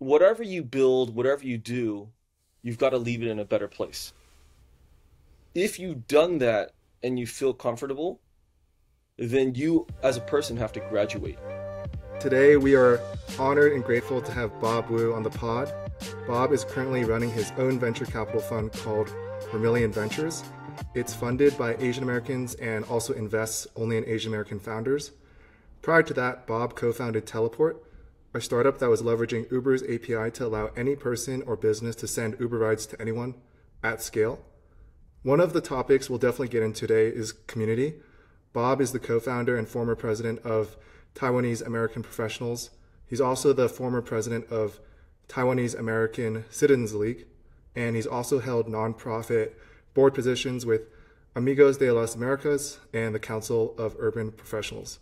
whatever you build, whatever you do, you've got to leave it in a better place. If you've done that and you feel comfortable, then you as a person have to graduate. Today, we are honored and grateful to have Bob Wu on the pod. Bob is currently running his own venture capital fund called Vermillion Ventures. It's funded by Asian Americans and also invests only in Asian American founders. Prior to that, Bob co-founded Teleport, a startup that was leveraging Uber's API to allow any person or business to send Uber rides to anyone at scale. One of the topics we'll definitely get into today is community. Bob is the co-founder and former president of Taiwanese American Professionals. He's also the former president of Taiwanese American Citizens League, and he's also held nonprofit board positions with Amigos de las Americas and the Council of Urban Professionals.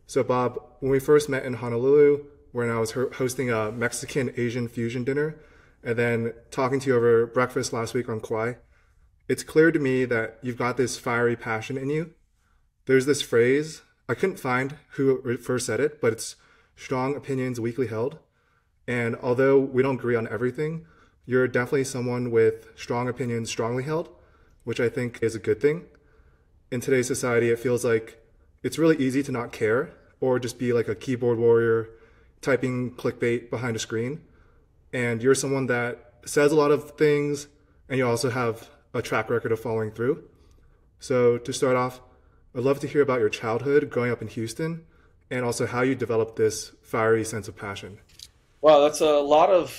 So Bob, when we first met in Honolulu, when I was hosting a Mexican-Asian fusion dinner, and then talking to you over breakfast last week on Kauai, it's clear to me that you've got this fiery passion in you. There's this phrase, I couldn't find who first said it, but it's strong opinions weakly held. And although we don't agree on everything, you're definitely someone with strong opinions strongly held, which I think is a good thing. In today's society, it feels like it's really easy to not care or just be like a keyboard warrior typing clickbait behind a screen. And you're someone that says a lot of things, and you also have a track record of following through. So to start off, I'd love to hear about your childhood growing up in Houston and also how you developed this fiery sense of passion. Wow, that's a lot of.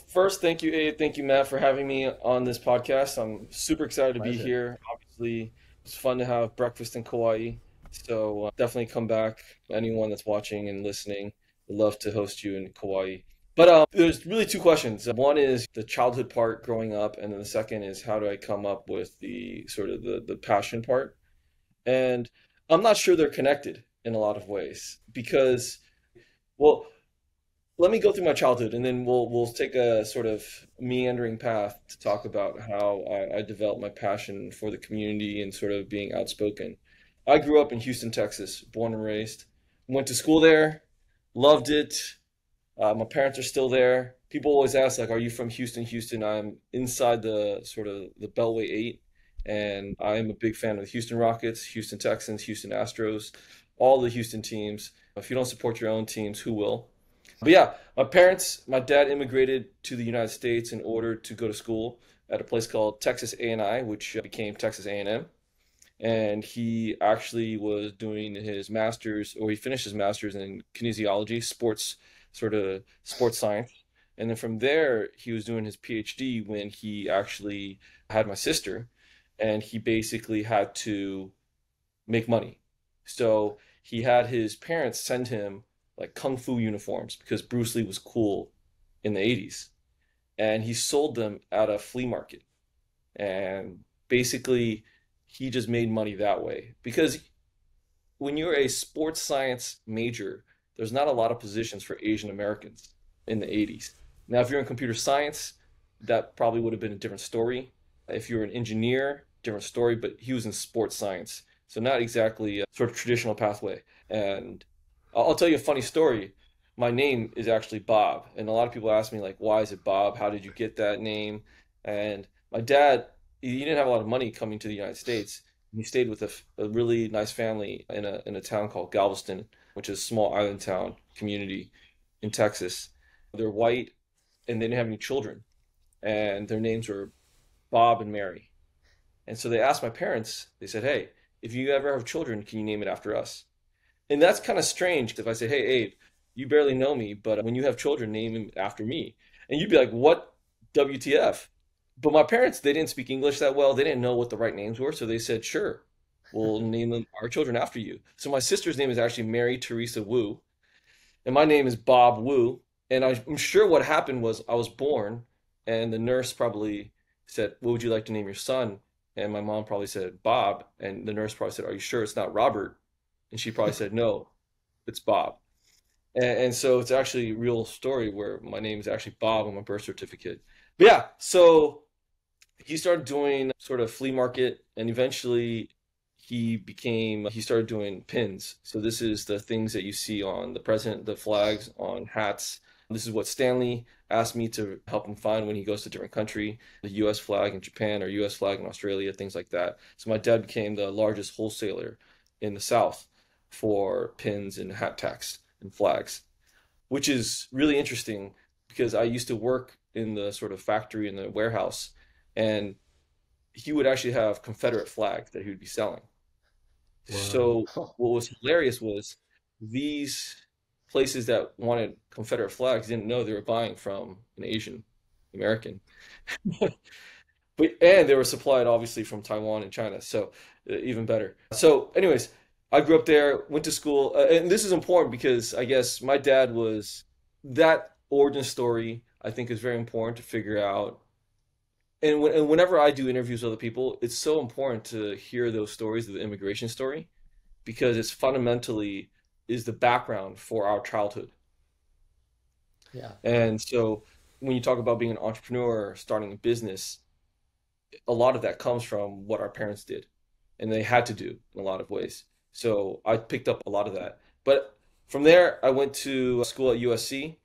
First, thank you, Abe. Thank you, Matt, for having me on this podcast. I'm super excited to be Pleasure. here. Obviously, it's fun to have breakfast in Kauai. So definitely come back. Anyone that's watching and listening, would love to host you in Kauai. But there's really two questions. One is the childhood part growing up, and then the second is how do I come up with the sort of the passion part. And I'm not sure they're connected in a lot of ways because, well, let me go through my childhood and then we'll take a sort of meandering path to talk about how I developed my passion for the community and sort of being outspoken. I grew up in Houston, Texas, born and raised. Went to school there, loved it. My parents are still there. People always ask, like, are you from Houston? Houston, I'm inside the sort of the Beltway 8, and I'm a big fan of the Houston Rockets, Houston Texans, Houston Astros, all the Houston teams. If you don't support your own teams, who will? But yeah, my dad immigrated to the United States in order to go to school at a place called Texas A&I, which became Texas A&M. And he actually was doing his master's, or he finished his master's in kinesiology, sports science. And then from there, he was doing his PhD when he actually had my sister, and he basically had to make money. So he had his parents send him like kung fu uniforms because Bruce Lee was cool in the 80s. And he sold them at a flea market. And basically, he just made money that way. Because when you're a sports science major, there's not a lot of positions for Asian Americans in the 80s. Now, if you're in computer science, that probably would have been a different story. If you're an engineer, different story, but he was in sports science. So not exactly a sort of traditional pathway. And I'll tell you a funny story. My name is actually Bob, and a lot of people ask me like, "Why is it Bob? How did you get that name?" And my dad, he didn't have a lot of money coming to the United States. He stayed with a really nice family in a town called Galveston, which is a small island town community in Texas. They're white, and they didn't have any children, and their names were Bob and Mary. And so they asked my parents. They said, "Hey, if you ever have children, can you name it after us?" And that's kind of strange if I say, "Hey, Abe, you barely know me, but when you have children, name them after me." And you'd be like, "What? WTF?" But my parents, they didn't speak English that well. They didn't know what the right names were. So they said, "Sure, we'll name them our children after you." So my sister's name is actually Mary Teresa Wu, and my name is Bob Wu. And I'm sure what happened was I was born, and the nurse probably said, "What would you like to name your son?" And my mom probably said, "Bob." And the nurse probably said, "Are you sure it's not Robert?" And she probably said, "No, it's Bob." And so it's actually a real story where my name is actually Bob on my birth certificate. But yeah, so he started doing sort of flea market, and eventually he started doing pins. So this is the things that you see on the president, the flags on hats, This is what Stanley asked me to help him find when he goes to a different country, the US flag in Japan or US flag in Australia, things like that. So my dad became the largest wholesaler in the South for pins and hat tacks and flags, which is really interesting because I used to work in the sort of factory in the warehouse, and he would actually have Confederate flags that he would be selling. Wow. So what was hilarious was these places that wanted Confederate flags didn't know they were buying from an Asian American. But and they were supplied obviously from Taiwan and China, so even better. So, anyways, I grew up there, went to school, and this is important because I guess my dad was that origin story. I think is very important to figure out. And whenever I do interviews with other people, it's so important to hear those stories of the immigration story because it's fundamentally is the background for our childhood. Yeah. And so when you talk about being an entrepreneur, starting a business, a lot of that comes from what our parents did and they had to do in a lot of ways. So I picked up a lot of that. But from there, I went to school at USC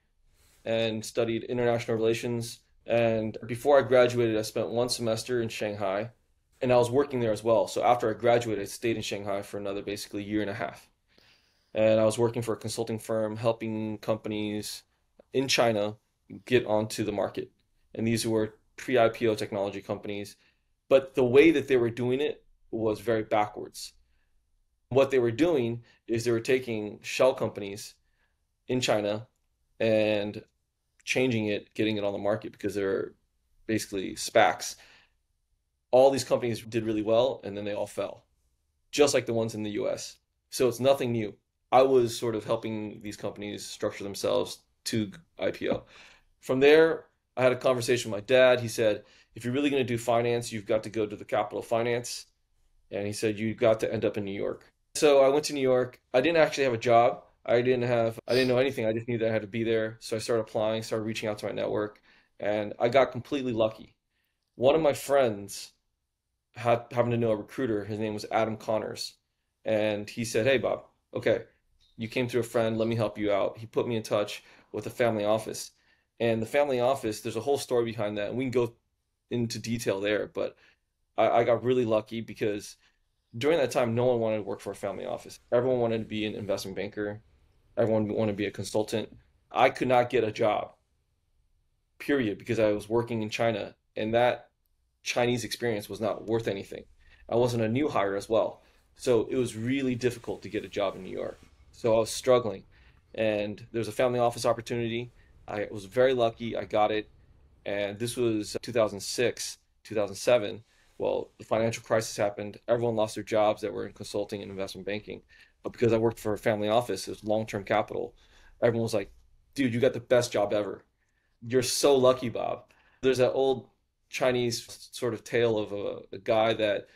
and studied international relations. And before I graduated, I spent one semester in Shanghai and I was working there as well. So after I graduated, I stayed in Shanghai for another basically year and a half. And I was working for a consulting firm helping companies in China get onto the market. And these were pre-IPO technology companies, but the way that they were doing it was very backwards. What they were doing is they were taking shell companies in China and changing it, getting it on the market because they're basically SPACs. All these companies did really well and then they all fell, just like the ones in the US. So it's nothing new. I was sort of helping these companies structure themselves to IPO. From there, I had a conversation with my dad. He said, if you're really going to do finance, you've got to go to the capital of finance. And he said, you've got to end up in New York. So I went to New York. I didn't actually have a job. I didn't know anything. I just knew that I had to be there. So I started applying, started reaching out to my network, and I got completely lucky. One of my friends happened to know a recruiter. His name was Adam Connors. And he said, hey, Bob, okay, you came through a friend. Let me help you out. He put me in touch with the family office. And the family office, there's a whole story behind that. And we can go into detail there. But I got really lucky because during that time, no one wanted to work for a family office. Everyone wanted to be an investment banker. Everyone wanted to be a consultant. I could not get a job, period, because I was working in China. And that Chinese experience was not worth anything. I wasn't a new hire as well. So it was really difficult to get a job in New York. So I was struggling. And there was a family office opportunity. I was very lucky. I got it. And this was 2006, 2007. Well, the financial crisis happened. Everyone lost their jobs that were in consulting and investment banking. But because I worked for a family office, it was long-term capital. Everyone was like, dude, you got the best job ever. You're so lucky, Bob. There's that old Chinese sort of tale of a guy that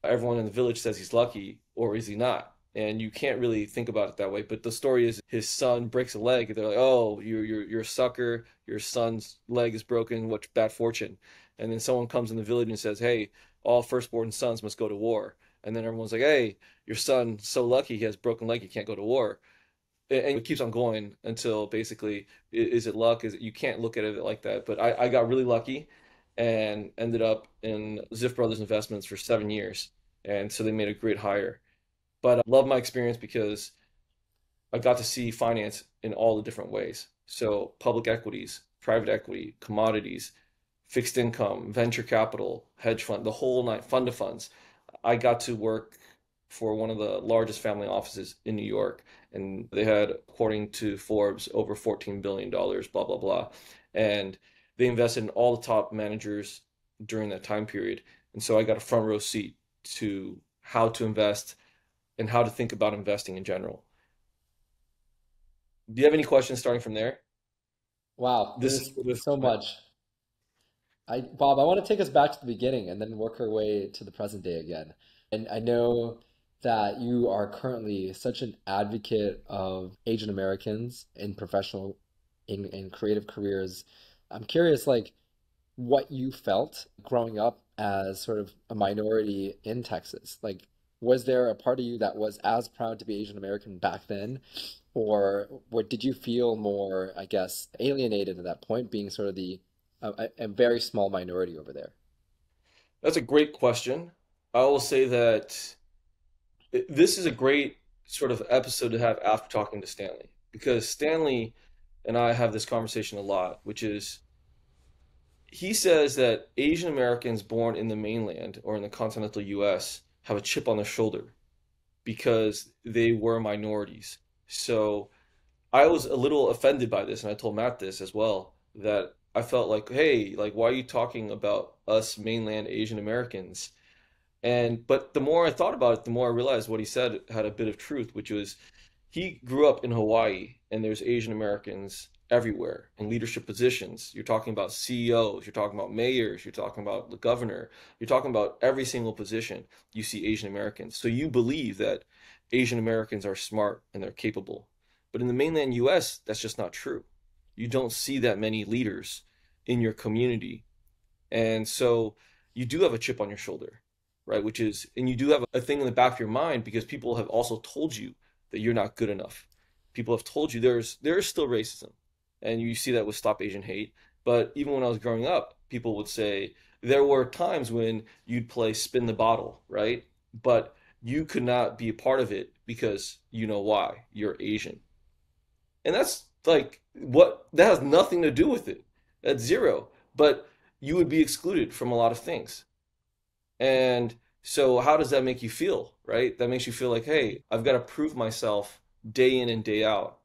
everyone in the village says he's lucky, or is he not? And you can't really think about it that way. But the story is his son breaks a leg. And they're like, "Oh, you're a sucker. Your son's leg is broken. What bad fortune." And then someone comes in the village and says, "Hey, all firstborn sons must go to war." And then everyone's like, "Hey, your son's so lucky he has broken leg. He can't go to war." And it keeps on going until basically, is it luck? Is it, you can't look at it like that. But I got really lucky and ended up in Ziff Brothers Investments for 7 years. And so they made a great hire. But I love my experience because I got to see finance in all the different ways. So public equities, private equity, commodities, fixed income, venture capital, hedge fund, the whole night, fund of funds. I got to work for one of the largest family offices in New York, and they had, according to Forbes, over $14 billion, blah, blah, blah. And they invested in all the top managers during that time period. And so I got a front row seat to how to invest and how to think about investing in general. Do you have any questions starting from there? Wow, This is there's sort of so my, much. Bob, I want to take us back to the beginning and then work our way to the present day again. And I know that you are currently such an advocate of Asian Americans in professional in creative careers. I'm curious, like, what you felt growing up as sort of a minority in Texas. Like, was there a part of you that was as proud to be Asian American back then, or did you feel more, I guess, alienated at that point, being sort of a very small minority over there? That's a great question. I will say that this is a great sort of episode to have after talking to Stanley, because Stanley and I have this conversation a lot, which is he says that Asian Americans born in the mainland or in the continental US have a chip on their shoulder because they were minorities. So I was a little offended by this, and I told Matt this as well, that I felt like, hey, like, why are you talking about us mainland Asian Americans? And but the more I thought about it, the more I realized what he said had a bit of truth, which was he grew up in Hawaii and there's Asian Americans everywhere in leadership positions. You're talking about CEOs, you're talking about mayors, you're talking about the governor, you're talking about every single position you see Asian Americans. So you believe that Asian Americans are smart and they're capable. But in the mainland US, that's just not true. You don't see that many leaders in your community, and so you do have a chip on your shoulder, right? Which is, and you do have a thing in the back of your mind because people have also told you that you're not good enough. People have told you there is still racism, and you see that with Stop Asian Hate. But even when I was growing up, people would say there were times when you'd play spin the bottle, right? But you could not be a part of it because you know why? You're Asian. And that's like what that has nothing to do with it. That's zero. But you would be excluded from a lot of things. And so how does that make you feel, right? That makes you feel like, hey, I've got to prove myself day in and day out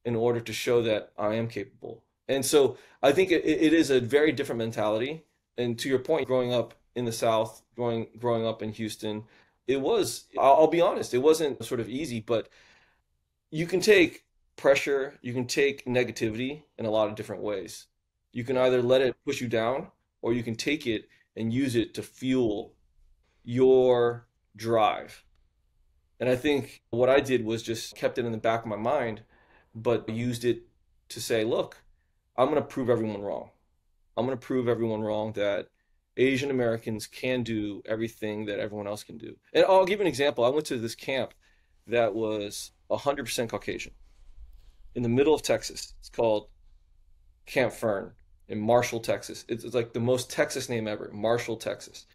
in order to show that I am capable. And so I think it is a very different mentality. And to your point, growing up in the South, growing up in Houston, it was, I'll be honest, it wasn't sort of easy, but you can take pressure, you can take negativity in a lot of different ways. You can either let it push you down, or you can take it and use it to fuel your drive. And I think what I did was just kept it in the back of my mind, but used it to say, look, I'm going to prove everyone wrong. I'm going to prove everyone wrong that Asian Americans can do everything that everyone else can do. And I'll give you an example. I went to this camp that was 100% Caucasian in the middle of Texas. It's called Camp Fern in Marshall, Texas. It's like the most Texas name ever, Marshall, Texas.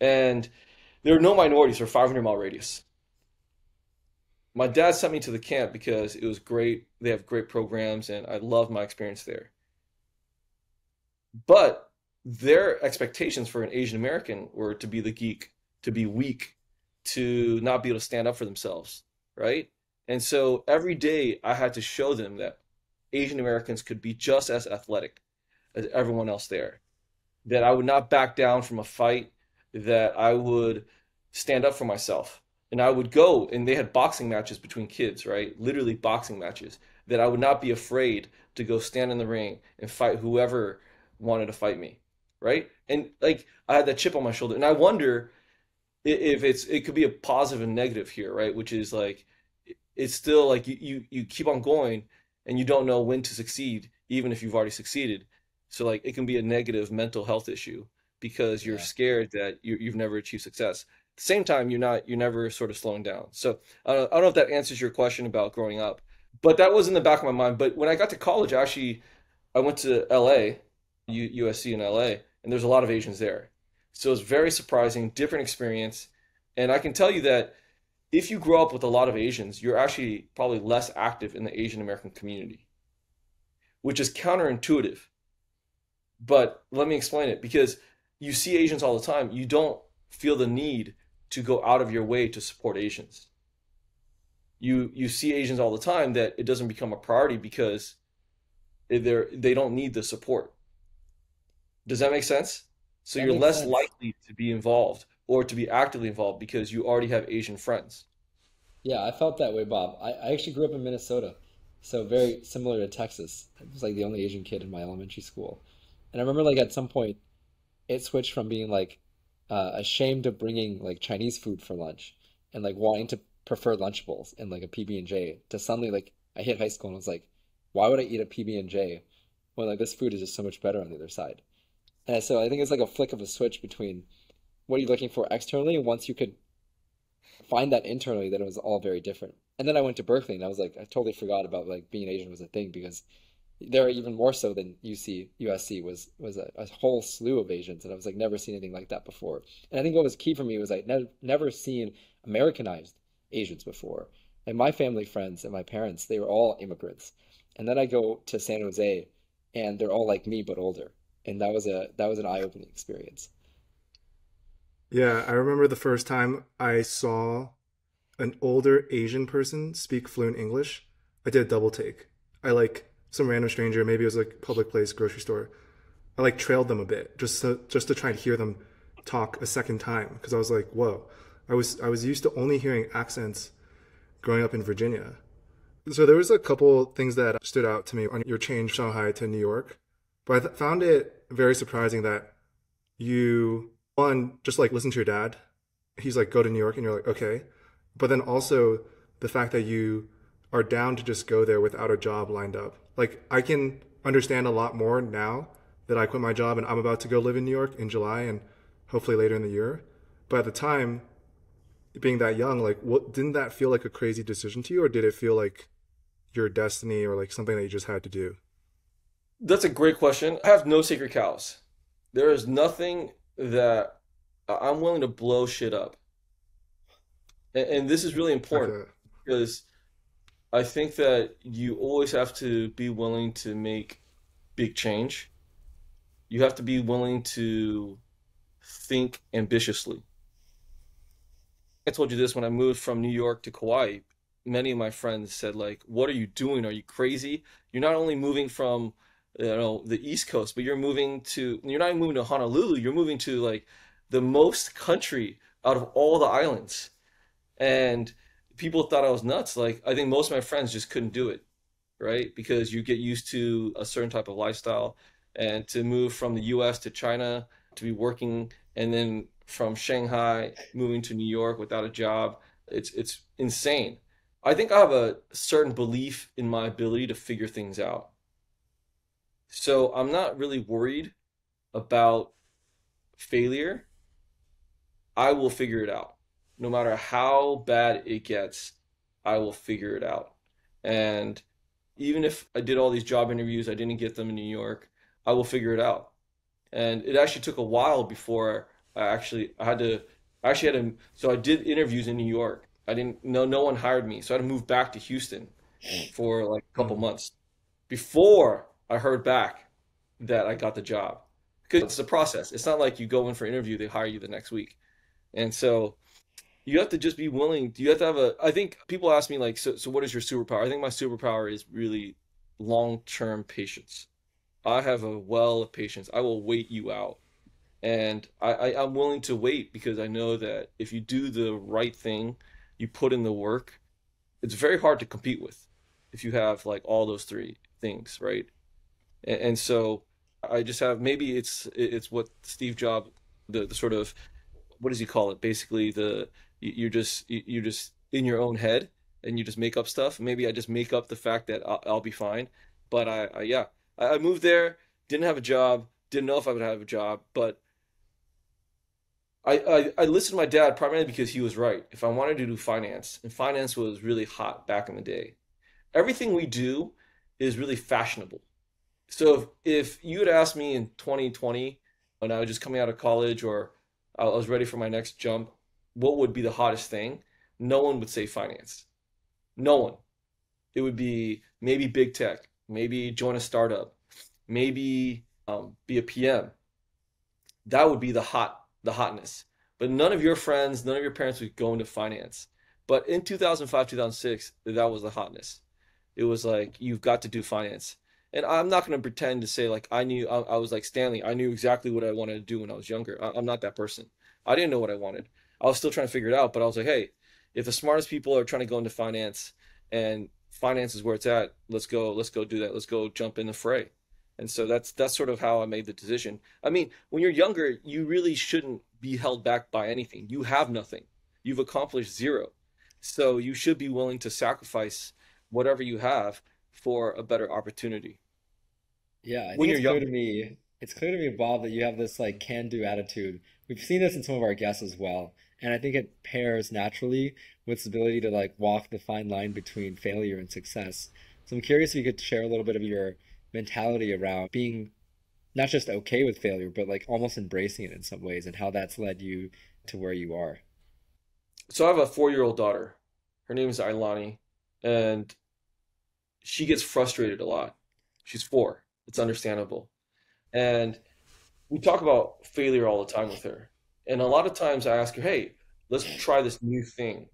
And there are no minorities for a 500-mile radius. My dad sent me to the camp because it was great. They have great programs, and I loved my experience there. But their expectations for an Asian American were to be the geek, to be weak, to not be able to stand up for themselves, right? And so every day I had to show them that Asian Americans could be just as athletic as everyone else there, that I would not back down from a fight, that I would stand up for myself. And I would go, and they had boxing matches between kids, right? Literally boxing matches, that I would not be afraid to go stand in the ring and fight whoever wanted to fight me, right? And like I had that chip on my shoulder, and I wonder if it could be a positive and negative here, right? Which is like it's still like you keep on going and you don't know when to succeed, even if you've already succeeded. So like it can be a negative mental health issue because you're Yeah. scared that you've never achieved success. At the same time, you're never sort of slowing down. So I don't know if that answers your question about growing up, but that was in the back of my mind. But when I got to college, actually, I went to LA, USC in LA, and there's a lot of Asians there. So it's very surprising, different experience. And I can tell you that if you grow up with a lot of Asians, you're actually probably less active in the Asian American community, which is counterintuitive. But let me explain it because you see Asians all the time. You don't feel the need to go out of your way to support Asians. You see Asians all the time that it doesn't become a priority because they don't need the support. Does that make sense? So That you're makes less sense. likely to be involved or to be actively involved because you already have Asian friends. Yeah, I felt that way, Bob. I actually grew up in Minnesota, so very similar to Texas. I was like the only Asian kid in my elementary school. And I remember like at some point it switched from being like ashamed of bringing like Chinese food for lunch and like wanting to prefer Lunchables and like a PB&J to suddenly like I hit high school and was like, why would I eat a PB&J when like this food is just so much better on the other side? And so I think it's like a flick of a switch between what are you looking for externally and once you could find that internally, then it was all very different. And then I went to Berkeley and I was like, I totally forgot about like being Asian was a thing because there even more so than USC was a whole slew of Asians, and I was like never seen anything like that before. And I think what was key for me was I never seen Americanized Asians before. Like my family friends and my parents, they were all immigrants, and then I go to San Jose, and they're all like me but older, and that was an eye-opening experience. Yeah, I remember the first time I saw an older Asian person speak fluent English. I did a double take. I like some random stranger, maybe it was like public place, grocery store. I like trailed them a bit just to try and hear them talk a second time because I was like, whoa. I was used to only hearing accents growing up in Virginia. So there was a couple things that stood out to me on your change from Shanghai to New York, but I found it very surprising that you one just like listen to your dad. He's like go to New York, and you're like okay, but then also the fact that you are down to just go there without a job lined up. Like I can understand a lot more now that I quit my job and I'm about to go live in New York in July and hopefully later in the year. But at the time, being that young, like what didn't that feel like a crazy decision to you, or did it feel like your destiny or like something that you just had to do? That's a great question. I have no sacred cows. There is nothing that I'm willing to blow shit up. And this is really important Okay. because I think that you always have to be willing to make big change. You have to be willing to think ambitiously. I told you this when I moved from New York to Kauai. Many of my friends said, like, what are you doing? Are you crazy? You're not only moving from, the East Coast, but you're not even moving to Honolulu. You're moving to like the most country out of all the islands. And people thought I was nuts. Like, I think most of my friends just couldn't do it, right? Because you get used to a certain type of lifestyle, and to move from the US to China to be working, and then from Shanghai moving to New York without a job, it's insane. I think I have a certain belief in my ability to figure things out. So I'm not really worried about failure. I will figure it out. No matter how bad it gets, I will figure it out. And even if I did all these job interviews, I didn't get them in New York, I will figure it out. And it actually took a while before I actually had to, so I did interviews in New York. I didn't, no one hired me. So I had to move back to Houston for like a couple Mm. months before I heard back that I got the job. Because it's a process. It's not like you go in for an interview, they hire you the next week. And so you have to just be willing. You have to have I think people ask me like, so what is your superpower? I think my superpower is really long-term patience. I have a well of patience. I will wait you out. And I'm willing to wait because I know that if you do the right thing, you put in the work, it's very hard to compete with if you have like all those three things, right? And so I just have, maybe it's what Steve Jobs, the sort of, what does he call it? Basically, you're just in your own head and you just make up stuff. Maybe I just make up the fact that I'll be fine. But yeah, I moved there, didn't have a job, didn't know if I would have a job, but I listened to my dad primarily because he was right. If I wanted to do finance, and finance was really hot back in the day, everything we do is really fashionable. So if you had asked me in 2020 when I was just coming out of college, or I was ready for my next jump, what would be the hottest thing? No one would say finance. No one. It would be maybe big tech, maybe join a startup, maybe be a PM. That would be the hotness. But none of your friends, none of your parents would go into finance. But in 2005, 2006, that was the hotness. It was like you've got to do finance. And I'm not going to pretend to say like I was like Stanley. I knew exactly what I wanted to do when I was younger. I'm not that person. I didn't know what I wanted. I was still trying to figure it out, but I was like, hey, if the smartest people are trying to go into finance and finance is where it's at, let's go do that. Let's go jump in the fray. And so that's sort of how I made the decision. I mean, when you're younger, you really shouldn't be held back by anything. You have nothing. You've accomplished zero. So you should be willing to sacrifice whatever you have for a better opportunity Yeah, I when think you're it's clear to younger. me. It's clear to me, Bob, that you have this like can-do attitude. We've seen this in some of our guests as well, and I think it pairs naturally with this ability to like walk the fine line between failure and success. So I'm curious if you could share a little bit of your mentality around being not just okay with failure, but like almost embracing it in some ways, and how that's led you to where you are. So I have a 4-year-old daughter. Her name is Ailani, and she gets frustrated a lot. She's 4. It's understandable. And we talk about failure all the time with her. And a lot of times I ask her, hey, let's try this new thing.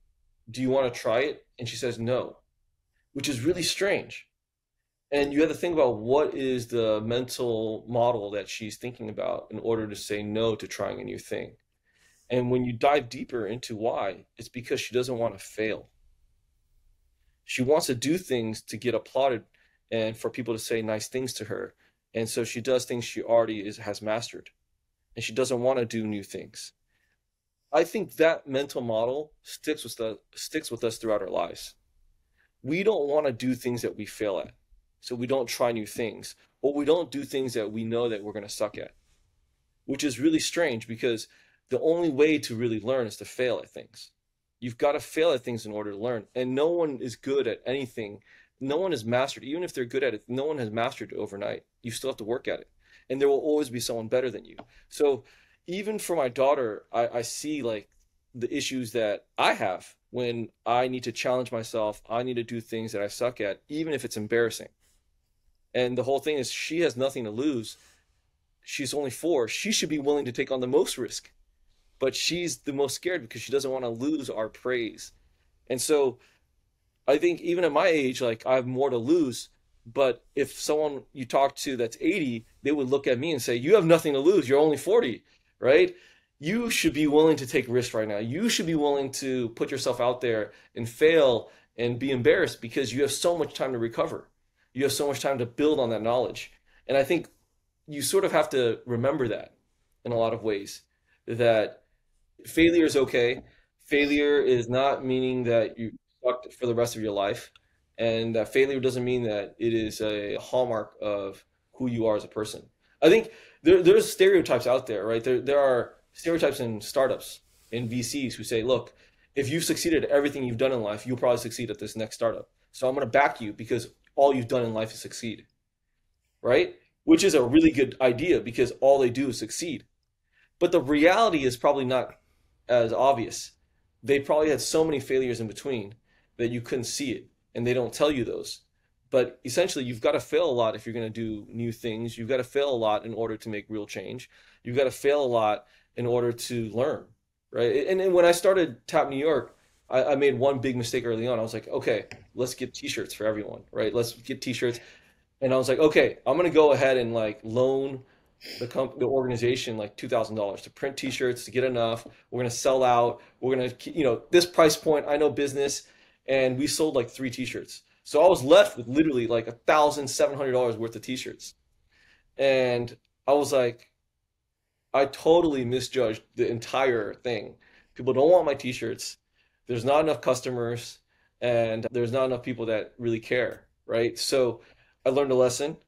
Do you want to try it? And she says no, which is really strange. And you have to think about what is the mental model that she's thinking about in order to say no to trying a new thing. And when you dive deeper into why, it's because she doesn't want to fail. She wants to do things to get applauded and for people to say nice things to her. And so she does things she already has mastered. And she doesn't want to do new things. I think that mental model sticks with us throughout our lives. We don't want to do things that we fail at. So we don't try new things, or we don't do things that we know that we're going to suck at, which is really strange because the only way to really learn is to fail at things. You've got to fail at things in order to learn. And no one is good at anything. No one has mastered, even if they're good at it, no one has mastered it overnight. You still have to work at it. And there will always be someone better than you. So even for my daughter, I see like the issues that I have when I need to challenge myself. I need to do things that I suck at, even if it's embarrassing. And the whole thing is she has nothing to lose. She's only 4. She should be willing to take on the most risk, but she's the most scared because she doesn't want to lose our praise. And so I think even at my age, like I have more to lose. But if someone you talk to that's 80, they would look at me and say, you have nothing to lose. You're only 40, right? You should be willing to take risks right now. You should be willing to put yourself out there and fail and be embarrassed because you have so much time to recover. You have so much time to build on that knowledge. And I think you sort of have to remember that in a lot of ways, that failure is okay. Failure is not meaning that you sucked for the rest of your life. And that failure doesn't mean that it is a hallmark of who you are as a person. I think there's stereotypes out there, right? There are stereotypes in startups, in VCs who say, look, if you've succeeded at everything you've done in life, you'll probably succeed at this next startup. So I'm going to back you because all you've done in life is succeed, right? Which is a really good idea because all they do is succeed. But the reality is probably not as obvious. They probably had so many failures in between that you couldn't see it, and they don't tell you those. But essentially, you've got to fail a lot if you're going to do new things. You've got to fail a lot in order to make real change. You've got to fail a lot in order to learn, right? And when I started Tap New York, I made one big mistake early on. I was like, okay, let's get T-shirts for everyone, right? Let's get T-shirts. And I was like, okay, I'm going to go ahead and like loan the organization like $2,000 to print T-shirts to get enough. We're gonna sell out. We're gonna, this price point. I know business, and we sold like 3 T-shirts. So I was left with literally like $1,700 worth of T-shirts, and I was like, I totally misjudged the entire thing. People don't want my T-shirts. There's not enough customers, and there's not enough people that really care, right? So I learned a lesson.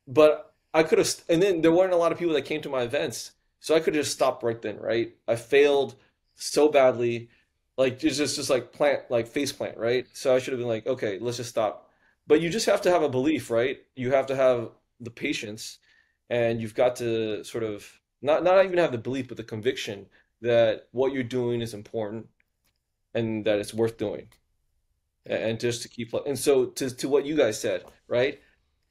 But I could have, and then there weren't a lot of people that came to my events, so I could have just stopped right then, right? I failed so badly, like it's just like like face plant, right? So I should have been like, okay, let's just stop. But you just have to have a belief, right? You have to have the patience, and you've got to sort of not even have the belief, but the conviction that what you're doing is important and that it's worth doing, and just to keep. And so to what you guys said, right?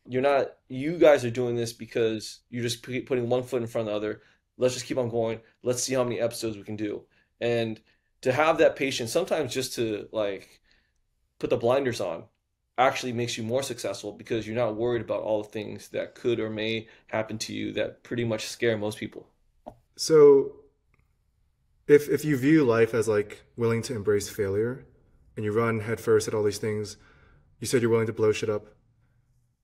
You guys are doing this because you're just putting one foot in front of the other. Let's just keep on going. Let's see how many episodes we can do. And to have that patience, sometimes just to like put the blinders on actually makes you more successful because you're not worried about all the things that could or may happen to you that pretty much scare most people. So if you view life as like willing to embrace failure and you run headfirst at all these things, you said you're willing to blow shit up.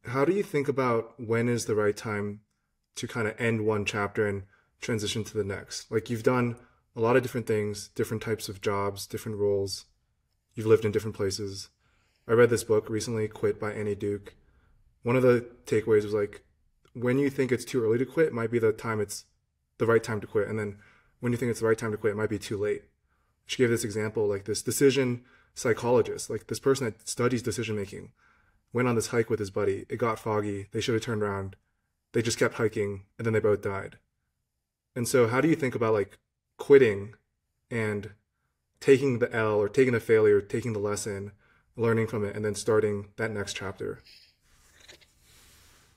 How do you think about when is the right time to kind of end one chapter and transition to the next? Like you've done a lot of different things, different types of jobs, different roles. You've lived in different places. I read this book recently, Quit by Annie Duke. One of the takeaways was like when you think it's too early to quit might be the right time to quit. And then when you think it's the right time to quit, it might be too late. She gave this example, like this decision psychologist, like this person that studies decision making, went on this hike with his buddy. It got foggy. They should have turned around. They just kept hiking and then they both died. And so how do you think about like quitting and taking the L or taking the failure, taking the lesson, learning from it, and then starting that next chapter?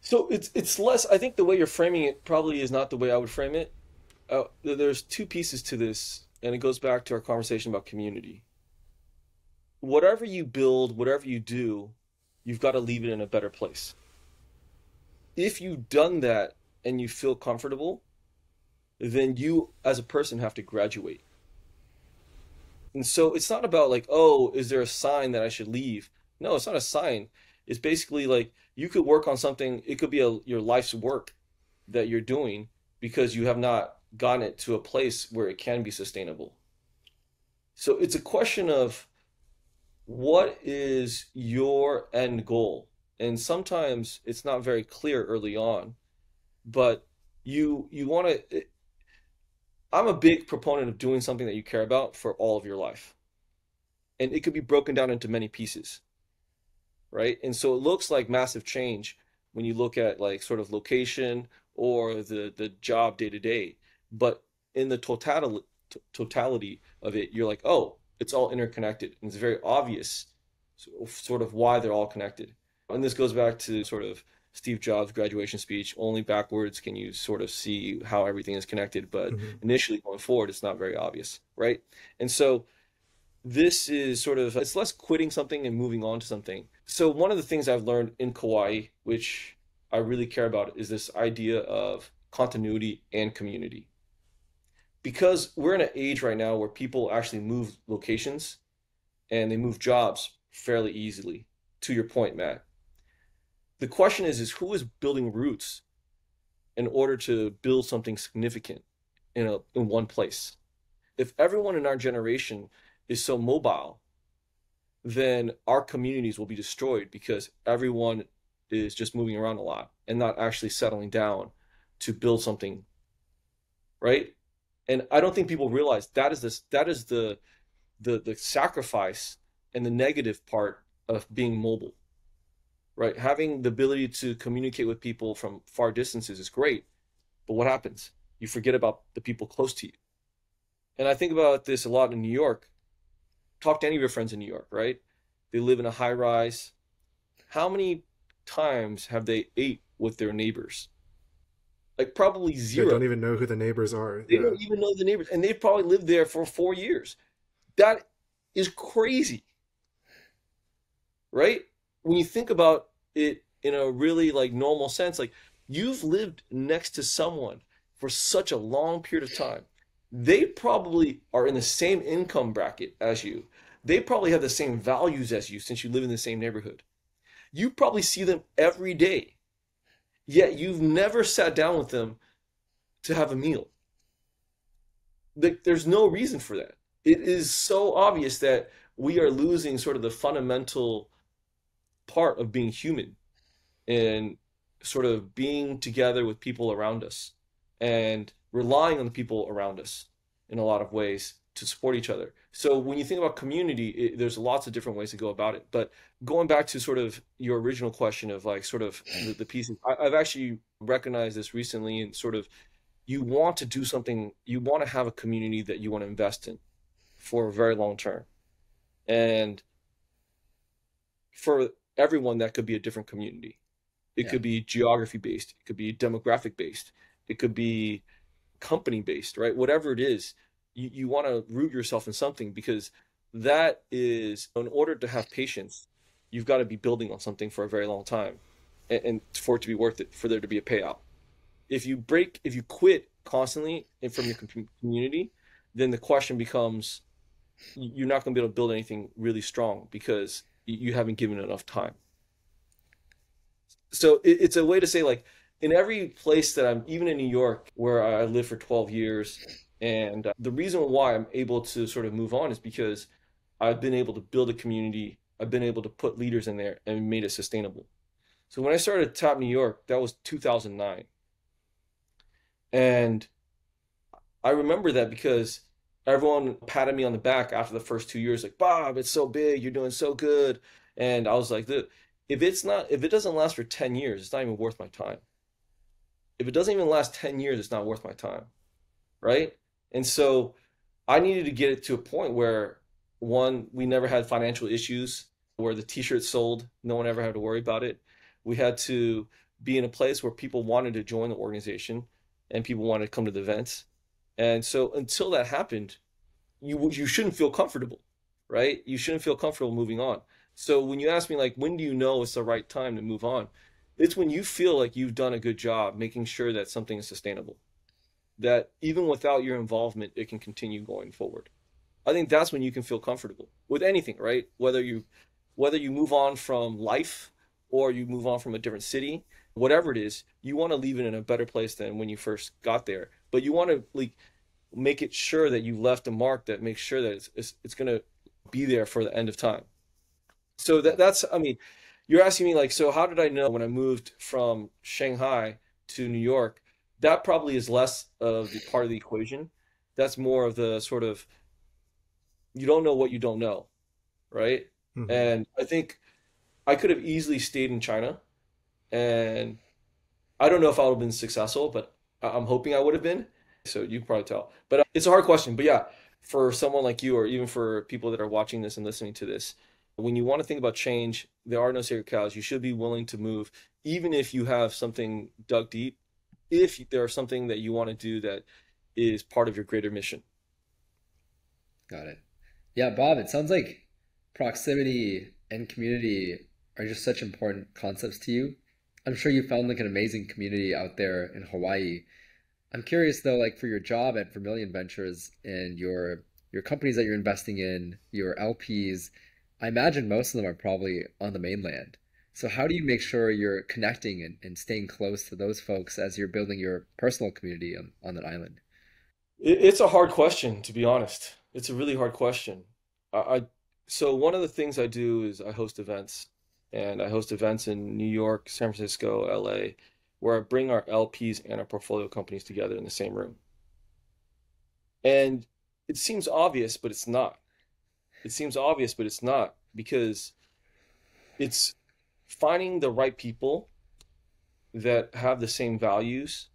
So it's less. I think the way you're framing it probably is not the way I would frame it. There's two pieces to this, and it goes back to our conversation about community. Whatever you build, whatever you do, you've got to leave it in a better place. If you've done that and you feel comfortable, then you as a person have to graduate. And so it's not about like, oh, is there a sign that I should leave? No, it's not a sign. It's basically like you could work on something, it could be your life's work that you're doing because you have not gotten it to a place where it can be sustainable. So it's a question of what is your end goal? And sometimes it's not very clear early on, but you want to. I'm a big proponent of doing something that you care about for all of your life. And it could be broken down into many pieces, right? And so it looks like massive change when you look at like sort of location or the job day to day. But in the totality of it, you're like, oh, it's all interconnected. And it's very obvious sort of why they're all connected. And this goes back to sort of Steve Jobs' graduation speech. Only backwards can you sort of see how everything is connected. But Mm-hmm. initially going forward, it's not very obvious, right? And so this is sort of, it's less quitting something and moving on to something. So one of the things I've learned in Kauai, which I really care about, is this idea of continuity and community. Because we're in an age right now where people actually move locations and they move jobs fairly easily. To your point, Matt, the question is who is building roots in order to build something significant in one place? If everyone in our generation is so mobile, then our communities will be destroyed because everyone is just moving around a lot and not actually settling down to build something, right? And I don't think people realize that is the sacrifice and the negative part of being mobile, right? Having the ability to communicate with people from far distances is great, but what happens? You forget about the people close to you. And I think about this a lot in New York. Talk to any of your friends in New York, right? They live in a high rise. How many times have they ate with their neighbors? Like probably They zero. don't even know who the neighbors are. They Yeah. don't even know the neighbors, and they've probably lived there for 4 years. That is crazy, right? When you think about it in a really like normal sense, like you've lived next to someone for such a long period of time. They probably are in the same income bracket as you. They probably have the same values as you since you live in the same neighborhood. You probably see them every day, yet you've never sat down with them to have a meal. There's no reason for that. It is so obvious that we are losing sort of the fundamental part of being human and sort of being together with people around us and relying on the people around us in a lot of ways to support each other. So when you think about community, there's lots of different ways to go about it. But going back to sort of your original question of like sort of the pieces, I've actually recognized this recently and sort of you want to do something, you want to have a community that you want to invest in for a very long term. And for everyone, that could be a different community. It Yeah. could be geography based, it could be demographic based, it could be company based, right? Whatever it is, you want to root yourself in something because that is, in order to have patience, you've got to be building on something for a very long time and for it to be worth it, for there to be a payout. If you quit constantly from your community, then the question becomes you're not going to be able to build anything really strong because you haven't given it enough time. So it's a way to say like in every place that I'm, even in New York, where I lived for 12 years, and the reason why I'm able to sort of move on is because I've been able to build a community. I've been able to put leaders in there and made it sustainable. So when I started at Top New York, that was 2009. And I remember that because everyone patted me on the back after the first 2 years, like, Bob, it's so big, you're doing so good. And I was like, if it doesn't last for 10 years, it's not even worth my time. If it doesn't even last 10 years, it's not worth my time. Right? And so I needed to get it to a point where one, we never had financial issues, where the t-shirt sold, no one ever had to worry about it. We had to be in a place where people wanted to join the organization and people wanted to come to the events. And so until that happened, you shouldn't feel comfortable, right? You shouldn't feel comfortable moving on. So when you ask me like when do you know it's the right time to move on? It's when you feel like you've done a good job making sure that something is sustainable, that even without your involvement, it can continue going forward. I think that's when you can feel comfortable with anything, right? Whether you move on from life or you move on from a different city, whatever it is, you want to leave it in a better place than when you first got there. But you want to like make it sure that you left a mark that makes sure that it's going to be there for the end of time. So that's I mean, you're asking me like, so how did I know when I moved from Shanghai to New York? That probably is less of the part of the equation. That's more of the sort of you don't know what you don't know, right? Hmm. And I think I could have easily stayed in China, and I don't know if I would have been successful, but I'm hoping I would have been. So you can probably tell. But it's a hard question. But yeah, for someone like you, or even for people that are watching this and listening to this, when you want to think about change, there are no sacred cows. You should be willing to move, even if you have something dug deep, if there's something that you want to do that is part of your greater mission. Got it. Yeah, Bob, it sounds like proximity and community are just such important concepts to you. I'm sure you found like an amazing community out there in Hawaii. I'm curious though, like for your job at Vermillion Ventures and your companies that you're investing in, your LPs, I imagine most of them are probably on the mainland. So how do you make sure you're connecting and staying close to those folks as you're building your personal community on that island? It's a hard question, to be honest. It's a really hard question. I so one of the things I do is I host events, and I host events in New York, San Francisco, LA, where I bring our LPs and our portfolio companies together in the same room. And it seems obvious, but it's not. It seems obvious, but it's not because it's finding the right people that have the same values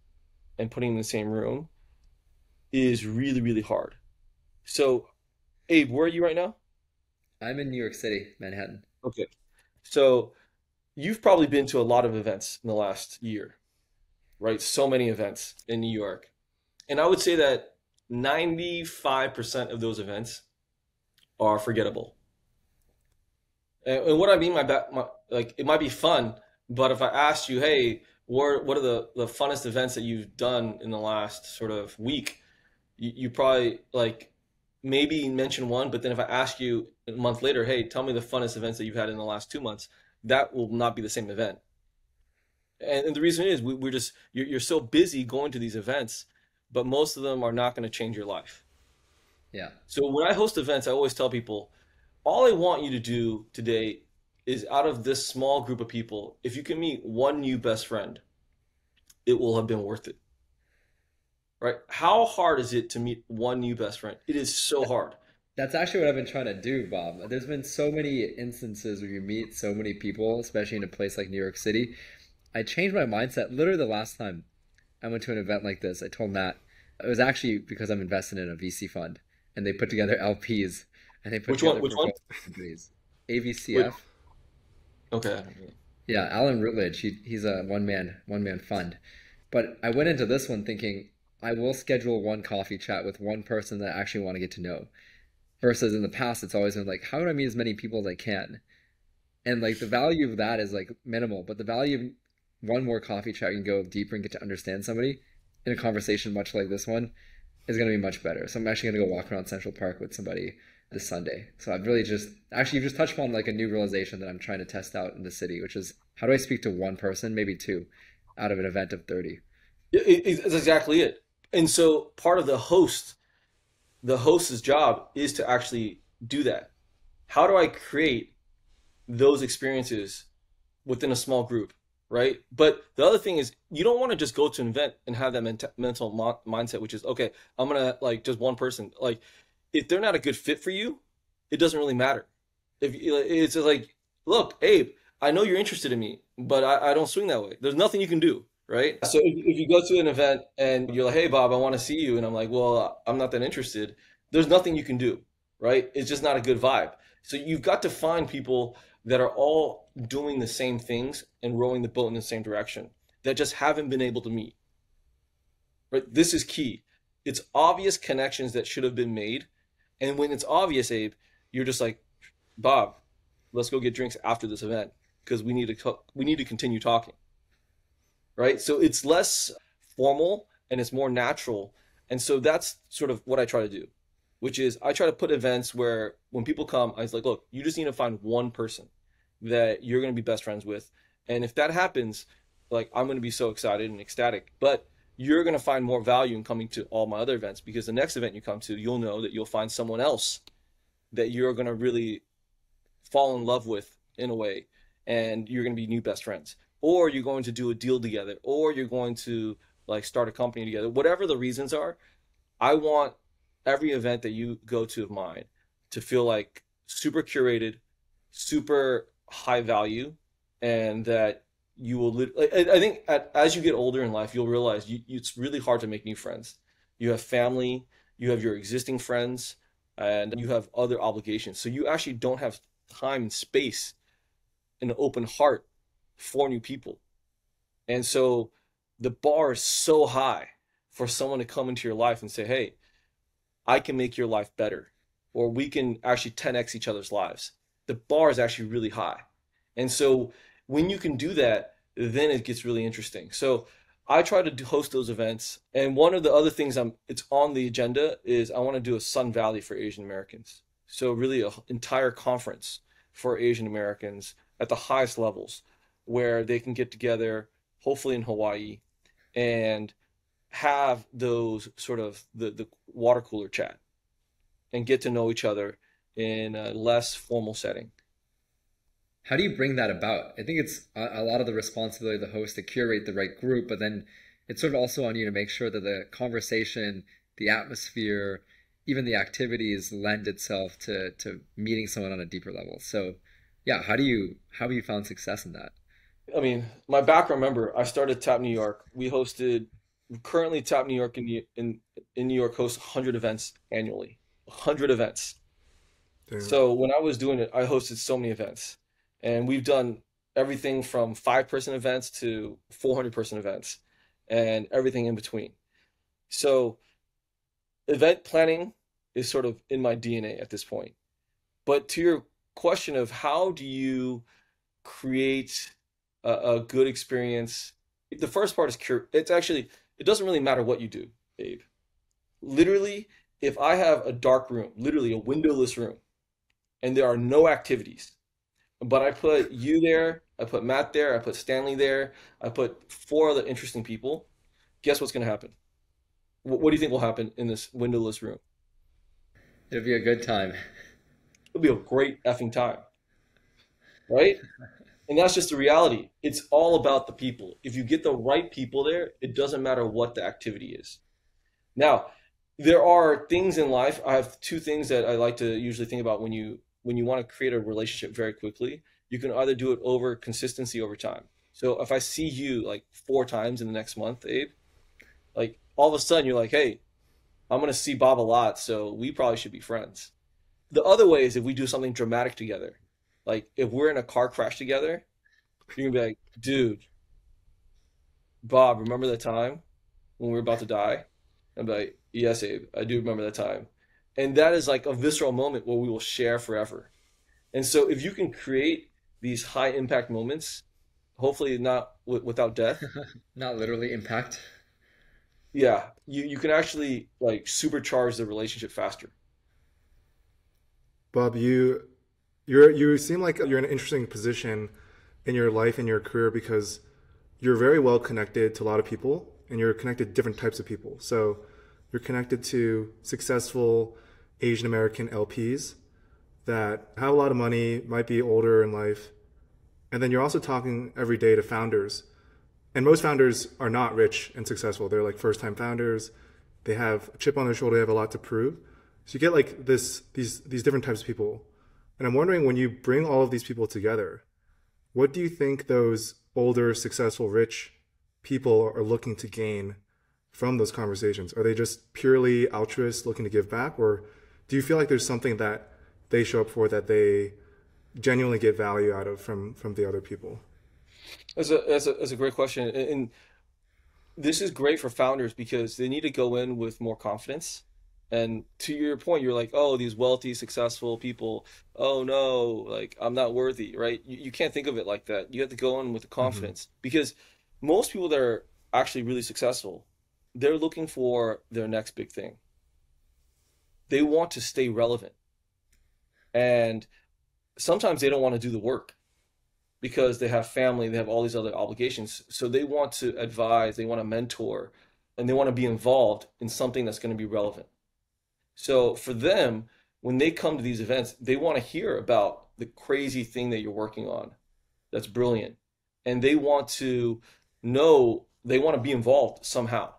and putting them in the same room is really, really hard. So, Abe, where are you right now? I'm in New York City, Manhattan. Okay. So you've probably been to a lot of events in the last year, right? So many events in New York. And I would say that 95% of those events are forgettable. And what I mean by that, like it might be fun, but if I asked you, hey, what are the funnest events that you've done in the last sort of week? You probably like maybe mention one, but then if I ask you a month later, hey, tell me the funnest events that you've had in the last 2 months, that will not be the same event. And the reason is we're just you're so busy going to these events, but most of them are not going to change your life. Yeah. So when I host events, I always tell people, all I want you to do today is out of this small group of people, if you can meet one new best friend, it will have been worth it. Right? How hard is it to meet one new best friend? It is so hard. That's actually what I've been trying to do, Bob. There's been so many instances where you meet so many people, especially in a place like New York City. I changed my mindset literally the last time I went to an event like this. I told Matt it was actually because I'm invested in a VC fund and they put together LPs and they put Which one? together Which one? portfolio companies. Wait. AVCF. Okay. Yeah, Alan Rutledge. He's a one man fund. But I went into this one thinking I will schedule one coffee chat with one person that I actually want to get to know. Versus in the past, it's always been like, how do I meet as many people as I can? And like the value of that is like minimal, but the value of one more coffee chat, you can go deeper and get to understand somebody in a conversation much like this one is going to be much better. So I'm actually going to go walk around Central Park with somebody this Sunday. So I've really just actually you've just touched upon like a new realization that I'm trying to test out in the city, which is how do I speak to one person, maybe two, out of an event of 30? It's exactly it. And so part of the host's job is to actually do that. How do I create those experiences within a small group? right? But the other thing is you don't want to just go to an event and have that mental mindset, which is okay. I'm gonna like just one person. Like if they're not a good fit for you, it doesn't really matter. If it's just like, look, Abe, I know you're interested in me, but I don't swing that way. There's nothing you can do, right? So if you go to an event and you're like, hey, Bob, I want to see you, and I'm like, well, I'm not that interested. There's nothing you can do, right? It's just not a good vibe. So you've got to find people that are all doing the same things and rowing the boat in the same direction that just haven't been able to meet, right? This is key. It's obvious connections that should have been made. And when it's obvious, Abe, you're just like, Bob, let's go get drinks after this event because we need to continue talking, right? So it's less formal and it's more natural. And so that's sort of what I try to do, which is I try to put events where when people come, I was like, look, you just need to find one person that you're going to be best friends with. And if that happens, like I'm going to be so excited and ecstatic. But you're going to find more value in coming to all my other events because the next event you come to, you'll know that you'll find someone else that you're going to really fall in love with in a way, and you're going to be new best friends, or you're going to do a deal together, or you're going to like start a company together. Whatever the reasons are, I want every event that you go to of mine to feel like super curated, super high value, and that you will. I think as you get older in life, you'll realize it's really hard to make new friends. You have family, you have your existing friends, and you have other obligations. So you actually don't have time and space and an open heart for new people. And so the bar is so high for someone to come into your life and say, hey, I can make your life better, or we can actually 10x each other's lives. The bar is actually really high. And so when you can do that, then it gets really interesting. So I try to host those events. And one of the other things it's on the agenda is I want to do a Sun Valley for Asian Americans. So really an entire conference for Asian Americans at the highest levels where they can get together, hopefully in Hawaii, and have those sort of the water cooler chat and get to know each other in a less formal setting. How do you bring that about? I think it's a lot of the responsibility of the host to curate the right group, but then it's sort of also on you to make sure that the conversation, the atmosphere, even the activities lend itself to meeting someone on a deeper level. So yeah, how have you found success in that? I mean, my background, remember, I started Tap New York. We hosted currently Tap New York in New York hosts 100 events annually. 100 events. Damn. So when I was doing it, I hosted so many events. And we've done everything from 5-person events to 400-person events and everything in between. So event planning is sort of in my DNA at this point. But to your question of how do you create a good experience, the first part is it's actually, it doesn't really matter what you do, Abe. Literally, if I have a dark room, literally a windowless room, and there are no activities, but I put you there, I put Matt there, I put Stanley there, I put 4 other interesting people, guess what's going to happen? What do you think will happen in this windowless room? It'll be a good time. It'll be a great effing time, right? And that's just the reality. It's all about the people. If you get the right people there, it doesn't matter what the activity is. Now, there are things in life. I have 2 things that I like to usually think about when you want to create a relationship very quickly. You can either do it over consistency over time. So if I see you like 4 times in the next month, Abe, like all of a sudden you're like, hey, I'm gonna see Bob a lot, so we probably should be friends. The other way is if we do something dramatic together. Like if we're in a car crash together, you're gonna be like, dude, Bob, remember that time when we were about to die? I'm like, yes, Abe, I do remember that time. And that is like a visceral moment where we will share forever. And so if you can create these high impact moments, hopefully not without death, Not literally impact. yeah, you can actually like supercharge the relationship faster. Bob, you seem like you're in an interesting position in your life and your career because you're very well connected to a lot of people and you're connected to different types of people. So you're connected to successful Asian American LPs that have a lot of money, might be older in life, And then you're also talking every day to founders. And most founders are not rich and successful. They're like first time founders. They have a chip on their shoulder, they have a lot to prove. So you get like these different types of people. And I'm wondering, when you bring all of these people together, what do you think those older, successful, rich people are looking to gain from those conversations? Are they just purely altruists looking to give back? Or do you feel like there's something that they show up for that they genuinely get value out of from the other people? That's a great question. And this is great for founders because they need to go in with more confidence. And to your point, you're like, oh, these wealthy, successful people, oh no, like I'm not worthy, right? You can't think of it like that. You have to go in with the Hmm. confidence because most people that are actually really successful, they're looking for their next big thing. They want to stay relevant. And sometimes they don't want to do the work because they have family, they have all these other obligations. So they want to advise, they want to mentor, and they want to be involved in something that's going to be relevant. So for them, when they come to these events, they want to hear about the crazy thing that you're working on that's brilliant. And they want to know, they want to be involved somehow.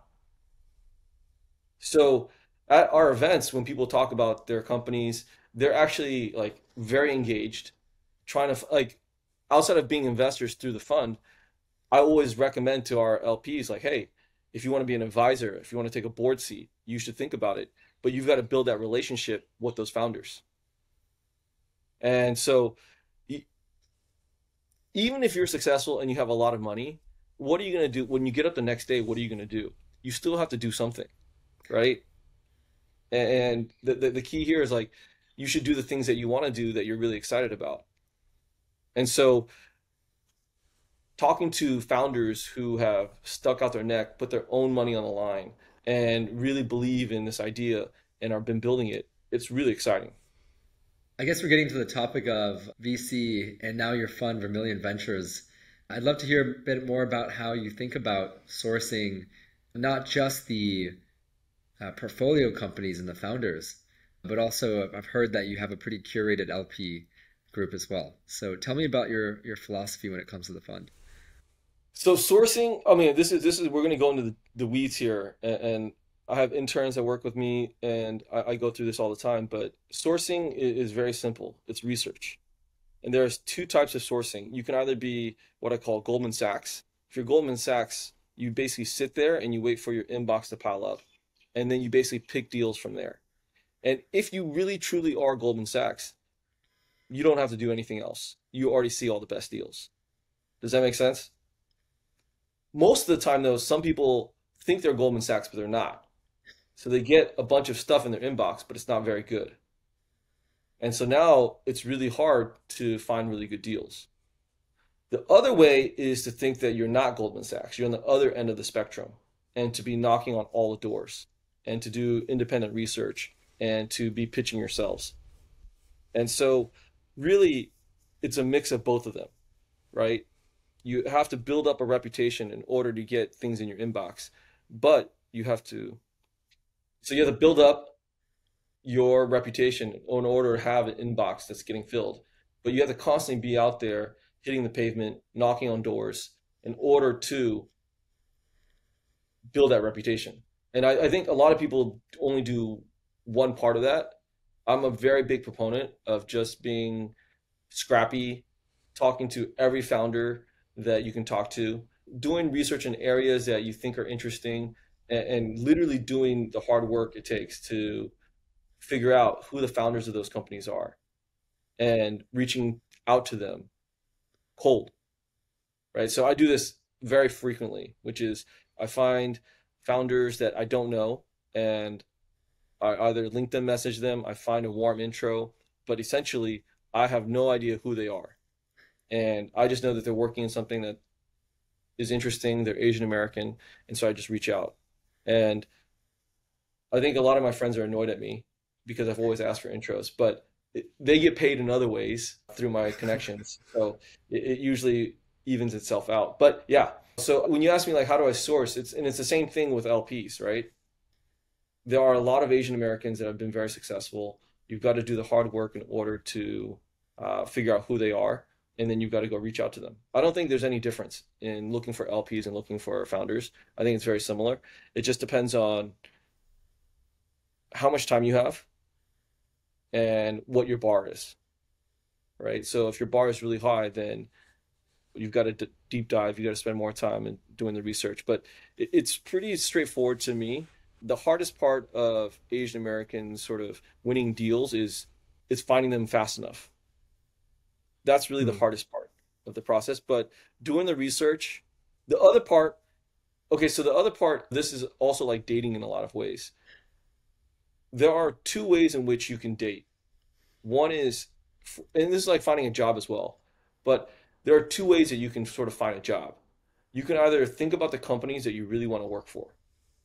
So at our events, when people talk about their companies, they're actually like very engaged, trying to like outside of being investors through the fund, I always recommend to our LPs like, hey, if you want to be an advisor, if you want to take a board seat, you should think about it. But you've got to build that relationship with those founders. And so e- even if you're successful and you have a lot of money, what are you going to do when you get up the next day? What are you going to do? You still have to do something, right? And the key here is like you should do the things that you want to do that you're really excited about. And so talking to founders who have stuck out their neck, put their own money on the line, and really believe in this idea and have been building it, it's really exciting. I guess we're getting to the topic of VC and now your fund, Vermillion Ventures. I'd love to hear a bit more about how you think about sourcing not just the portfolio companies and the founders, but also I've heard that you have a pretty curated LP group as well. So tell me about your philosophy when it comes to the fund. So sourcing, I mean, this is we're going to go into the weeds here, and I have interns that work with me, and I go through this all the time. But sourcing is very simple. It's research, and there's two types of sourcing. You can either be what I call Goldman Sachs. If you're Goldman Sachs, you basically sit there and you wait for your inbox to pile up, and then you basically pick deals from there. And if you really truly are Goldman Sachs, you don't have to do anything else. You already see all the best deals. Does that make sense? Most of the time, though, some people think they're Goldman Sachs, but they're not. So they get a bunch of stuff in their inbox, but it's not very good. And so now it's really hard to find really good deals. The other way is to think that you're not Goldman Sachs. You're on the other end of the spectrum and to be knocking on all the doors and to do independent research and to be pitching yourselves. And so really it's a mix of both of them, right? You have to build up a reputation in order to get things in your inbox, but you have to build up your reputation in order to have an inbox that's getting filled. But you have to constantly be out there hitting the pavement, knocking on doors in order to build that reputation. And I think a lot of people only do one part of that. I'm a very big proponent of just being scrappy, talking to every founder that you can talk to, doing research in areas that you think are interesting, and literally doing the hard work it takes to figure out who the founders of those companies are and reaching out to them cold, right? So I do this very frequently, which is I find founders that I don't know and I either LinkedIn message them, I find a warm intro, but essentially I have no idea who they are. And I just know that they're working in something that is interesting, they're Asian American, and so I just reach out. And I think a lot of my friends are annoyed at me because I've always asked for intros, but they get paid in other ways through my connections. So it usually evens itself out. But yeah, so when you ask me like how do I source, it's the same thing with LPs, right? There are a lot of Asian Americans that have been very successful. You've got to do the hard work in order to figure out who they are. and then you've got to go reach out to them. I don't think there's any difference in looking for LPs and looking for founders. I think it's very similar. It just depends on how much time you have and what your bar is, right? So if your bar is really high, then you've got to deep dive, you got to spend more time in doing the research. But it's pretty straightforward to me. The hardest part of Asian Americans sort of winning deals is finding them fast enough. That's really the Hmm. hardest part of the process. But doing the research, the other part, okay, so the other part, this is also like dating in a lot of ways. There are two ways in which you can date. One is, and this is like finding a job as well, but there are two ways that you can sort of find a job. You can either think about the companies that you really want to work for,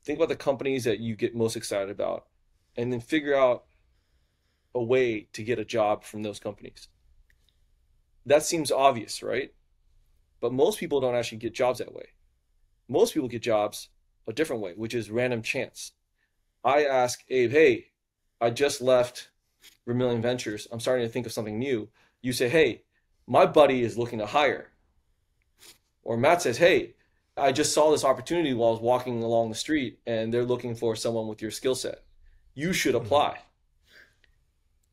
think about the companies that you get most excited about, and then figure out a way to get a job from those companies. That seems obvious, right? But most people don't actually get jobs that way. Most people get jobs a different way, which is random chance. I ask Abe, hey, I just left Vermillion Ventures. I'm starting to think of something new. You say, hey, my buddy is looking to hire. Or Matt says, hey, I just saw this opportunity while I was walking along the street and they're looking for someone with your skill set. You should Hmm. apply.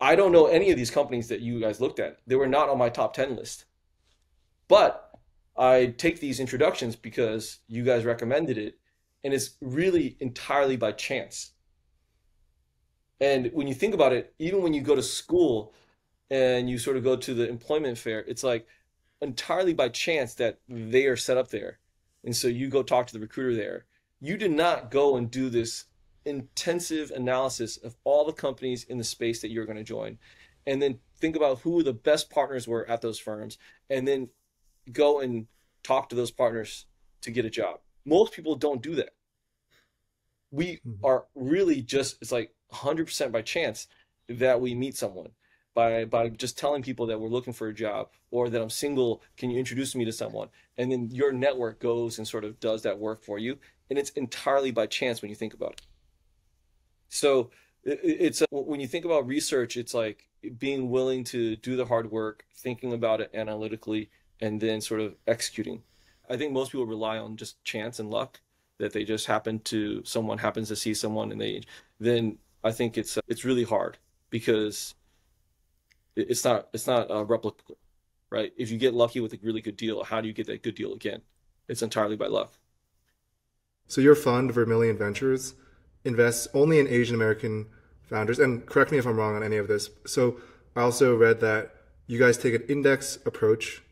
I don't know any of these companies that you guys looked at. They were not on my top 10 list. But I take these introductions because you guys recommended it. And it's really entirely by chance. And when you think about it, even when you go to school and you sort of go to the employment fair, it's like entirely by chance that they are set up there. And so you go talk to the recruiter there. You did not go and do this intensive analysis of all the companies in the space that you're going to join. And then think about who the best partners were at those firms. And then go and talk to those partners to get a job. Most people don't do that. We Hmm. are really just, it's like 100% by chance that we meet someone by just telling people that we're looking for a job or that I'm single, can you introduce me to someone? And then your network goes and sort of does that work for you. And it's entirely by chance when you think about it. So it's when you think about research, it's like being willing to do the hard work, thinking about it analytically, and then sort of executing. I think most people rely on just chance and luck that they just happen to someone happens to see someone and they then I think it's really hard because it's not replicable, right? If you get lucky with a really good deal, how do you get that good deal again? It's entirely by luck. So your fund, Vermilion Ventures, invests only in Asian American founders. And correct me if I'm wrong on any of this. So I also read that you guys take an index approach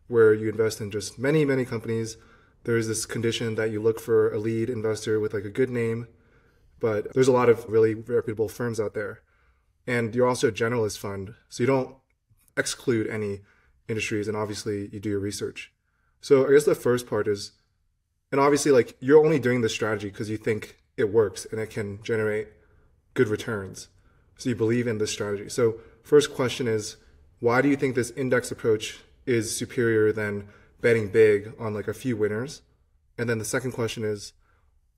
where you invest in just many, many companies. There's this condition that you look for a lead investor with like a good name, but there's a lot of really reputable firms out there. And you're also a generalist fund, so you don't exclude any industries, and obviously you do your research. So I guess the first part is, and obviously like you're only doing this strategy because you think it works and it can generate good returns. So you believe in this strategy. So first question is, why do you think this index approach is superior than betting big on like a few winners? And then the second question is,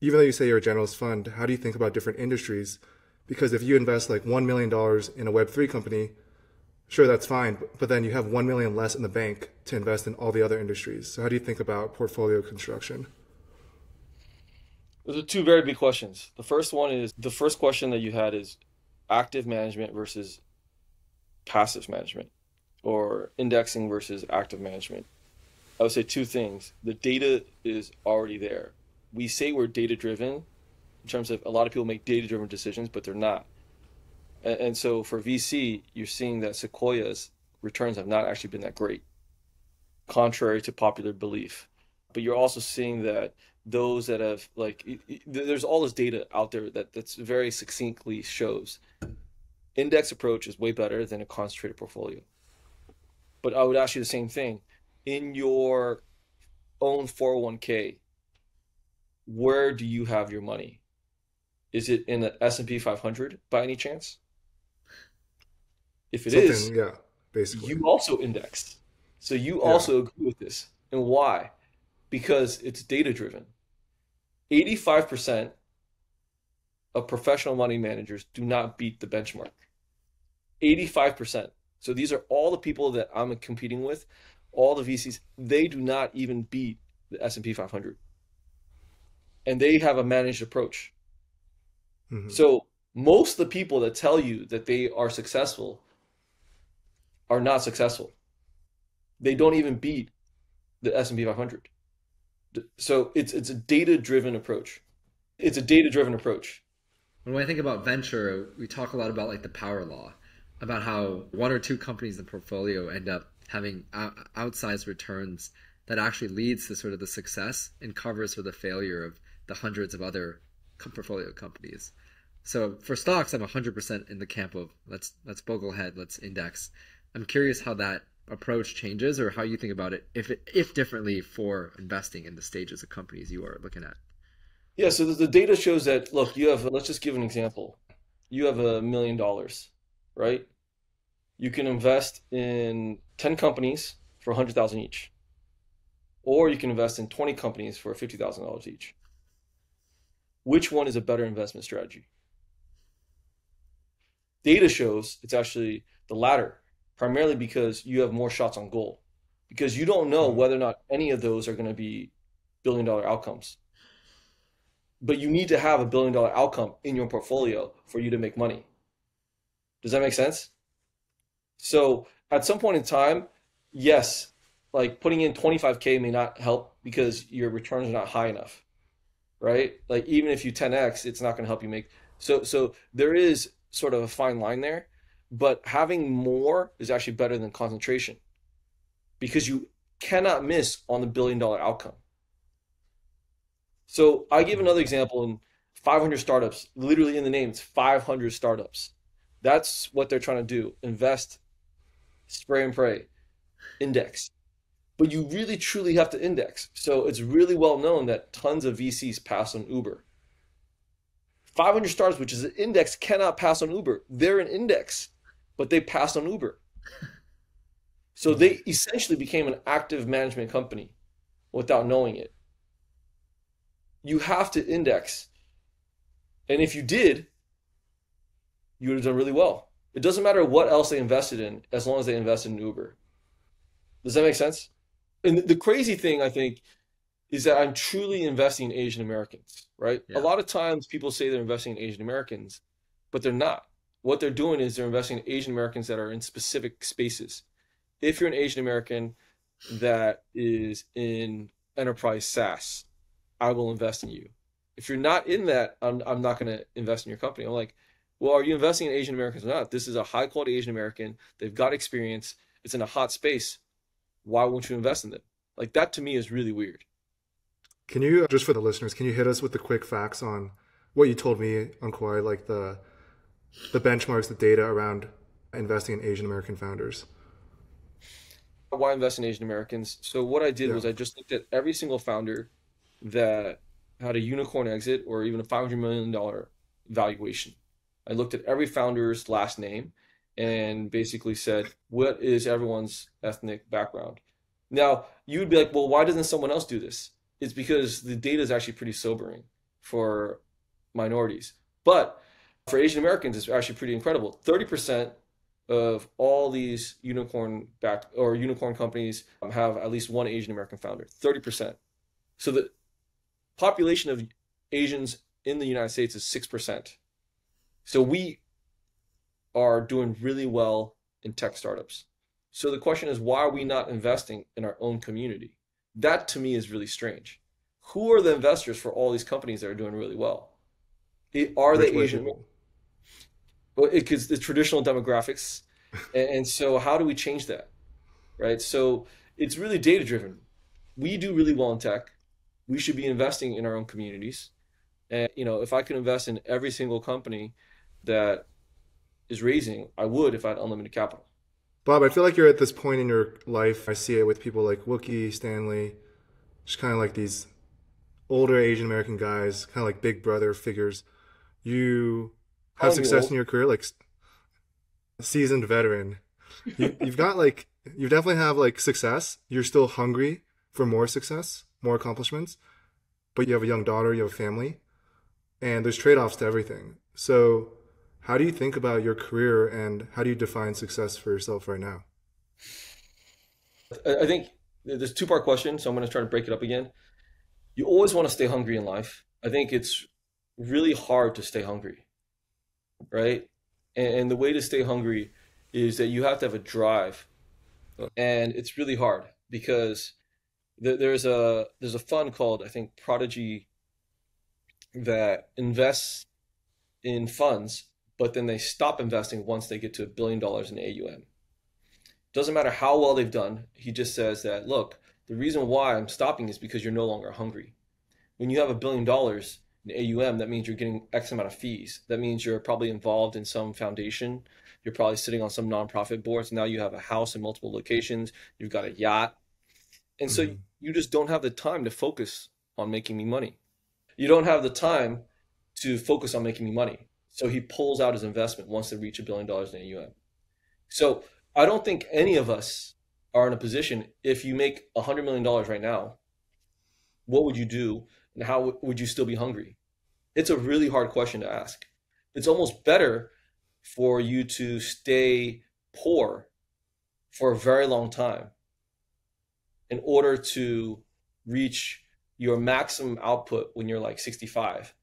even though you say you're a generalist fund, how do you think about different industries? Because if you invest like $1 million in a Web3 company, sure, that's fine, but then you have 1 million less in the bank to invest in all the other industries. So how do you think about portfolio construction? Those are two very big questions. The first one is the first question that you had is active management versus passive management or indexing versus active management. I would say two things. The data is already there. We say we're data driven in terms of a lot of people make data driven decisions, but they're not. And so for VC, you're seeing that Sequoia's returns have not actually been that great, contrary to popular belief. But you're also seeing that those that have like there's all this data out there that's very succinctly shows index approach is way better than a concentrated portfolio. But I would ask you the same thing. In your own 401k, where do you have your money? Is it in the S&P 500 by any chance? If it is, Something, yeah, basically. you also index. So you Yeah. also agree with this. And why? Because it's data driven. 85% of professional money managers do not beat the benchmark. 85%. So these are all the people that I'm competing with. all the VCs, they do not even beat the S&P 500. And they have a managed approach. Hmm. So most of the people that tell you that they are successful are not successful. They don't even beat the S&P 500. So it's a data-driven approach. It's a data-driven approach. When I think about venture, we talk a lot about like the power law, about how one or two companies in the portfolio end up having outsized returns that actually leads to sort of the success and covers for the failure of the hundreds of other portfolio companies. So for stocks, I'm 100% in the camp of let's bogle ahead, let's index. I'm curious how that approach changes or how you think about it, if differently for investing in the stages of companies you are looking at. Yeah, so the data shows that, look, you have, let's just give an example. You have $1 million, right? You can invest in 10 companies for 100,000 each, or you can invest in 20 companies for $50,000 each. Which one is a better investment strategy? Data shows it's actually the latter, primarily because you have more shots on goal, because you don't know Hmm. whether or not any of those are going to be billion-dollar outcomes. But you need to have a billion-dollar outcome in your portfolio for you to make money. Does that make sense? So at some point in time, yes, like putting in 25K may not help because your returns are not high enough, right? Like even if you 10x, it's not going to help you make. So there is sort of a fine line there, but having more is actually better than concentration because you cannot miss on the billion-dollar outcome. So I give another example in 500 startups, literally in the name, it's 500 startups. That's what they're trying to do. Invest, spray and pray, index. But you really truly have to index. So it's really well known that tons of VCs pass on Uber. 500 startups, which is an index, cannot pass on Uber. They're an index, but they passed on Uber. So Hmm. they essentially became an active management company without knowing it. You have to index. And if you did, you would have done really well. It doesn't matter what else they invested in as long as they invested in Uber. Does that make sense? And the crazy thing, I think, is that I'm truly investing in Asian Americans, right? A Yeah. lot of times people say they're investing in Asian Americans, but they're not. What they're doing is they're investing in Asian Americans that are in specific spaces. If you're an Asian American that is in enterprise SaaS, I will invest in you. If you're not in that, I'm not going to invest in your company. I'm like, well, are you investing in Asian Americans or not? This is a high quality Asian American. They've got experience. It's in a hot space. Why won't you invest in them? Like that to me is really weird. Can you, just for the listeners, can you hit us with the quick facts on what you told me on Kauai, like the benchmarks, the data around investing in Asian American founders? Why invest in Asian Americans? So what I did Yeah. was I just looked at every single founder that had a unicorn exit or even a $500 million valuation. I looked at every founder's last name and basically said, what is everyone's ethnic background? Now, you would be like, well, why doesn't someone else do this? It's because the data is actually pretty sobering for minorities. But for Asian Americans, it's actually pretty incredible. 30% of all these unicorn backed or unicorn companies have at least one Asian American founder. 30%. So the population of Asians in the United States is 6%. So we are doing really well in tech startups. So the question is, why are we not investing in our own community? That to me is really strange. Who are the investors for all these companies that are doing really well? Are they Rich white Asian? people. Well, because the traditional demographics. And so how do we change that? Right? So it's really data driven. We do really well in tech. We should be investing in our own communities. And if I could invest in every single company that is raising, I would if I had unlimited capital. Bob, I feel like you're at this point in your life. I see it with people like Wookie, Stanley, just kind of like these older Asian American guys, kind of like big brother figures. You have Calling me success old. in your career, like seasoned veteran. You've got like, you definitely have like success. You're still hungry for more success, more accomplishments, but you have a young daughter, you have a family, and there's trade-offs to everything. So, how do you think about your career and how do you define success for yourself right now? I think there's a two-part question, so I'm going to try to break it up again. You always want to stay hungry in life. I think it's really hard to stay hungry, right? And the way to stay hungry is that you have to have a drive, and it's really hard because there's a fund called, I think, Prodigy, that invests in funds, but then they stop investing once they get to $1 billion in AUM. Doesn't matter how well they've done. He just says that, look, the reason why I'm stopping is because you're no longer hungry. When you have $1 billion in AUM, that means you're getting X amount of fees. That means you're probably involved in some foundation. You're probably sitting on some nonprofit boards. Now you have a house in multiple locations. You've got a yacht. And so Hmm. you just don't have the time to focus on making me money. You don't have the time to focus on making me money. So he pulls out his investment once they reach $1 billion in AUM. So I don't think any of us are in a position, if you make $100 million right now, what would you do and how would you still be hungry? It's a really hard question to ask. It's almost better for you to stay poor for a very long time in order to reach your maximum output when you're like 65.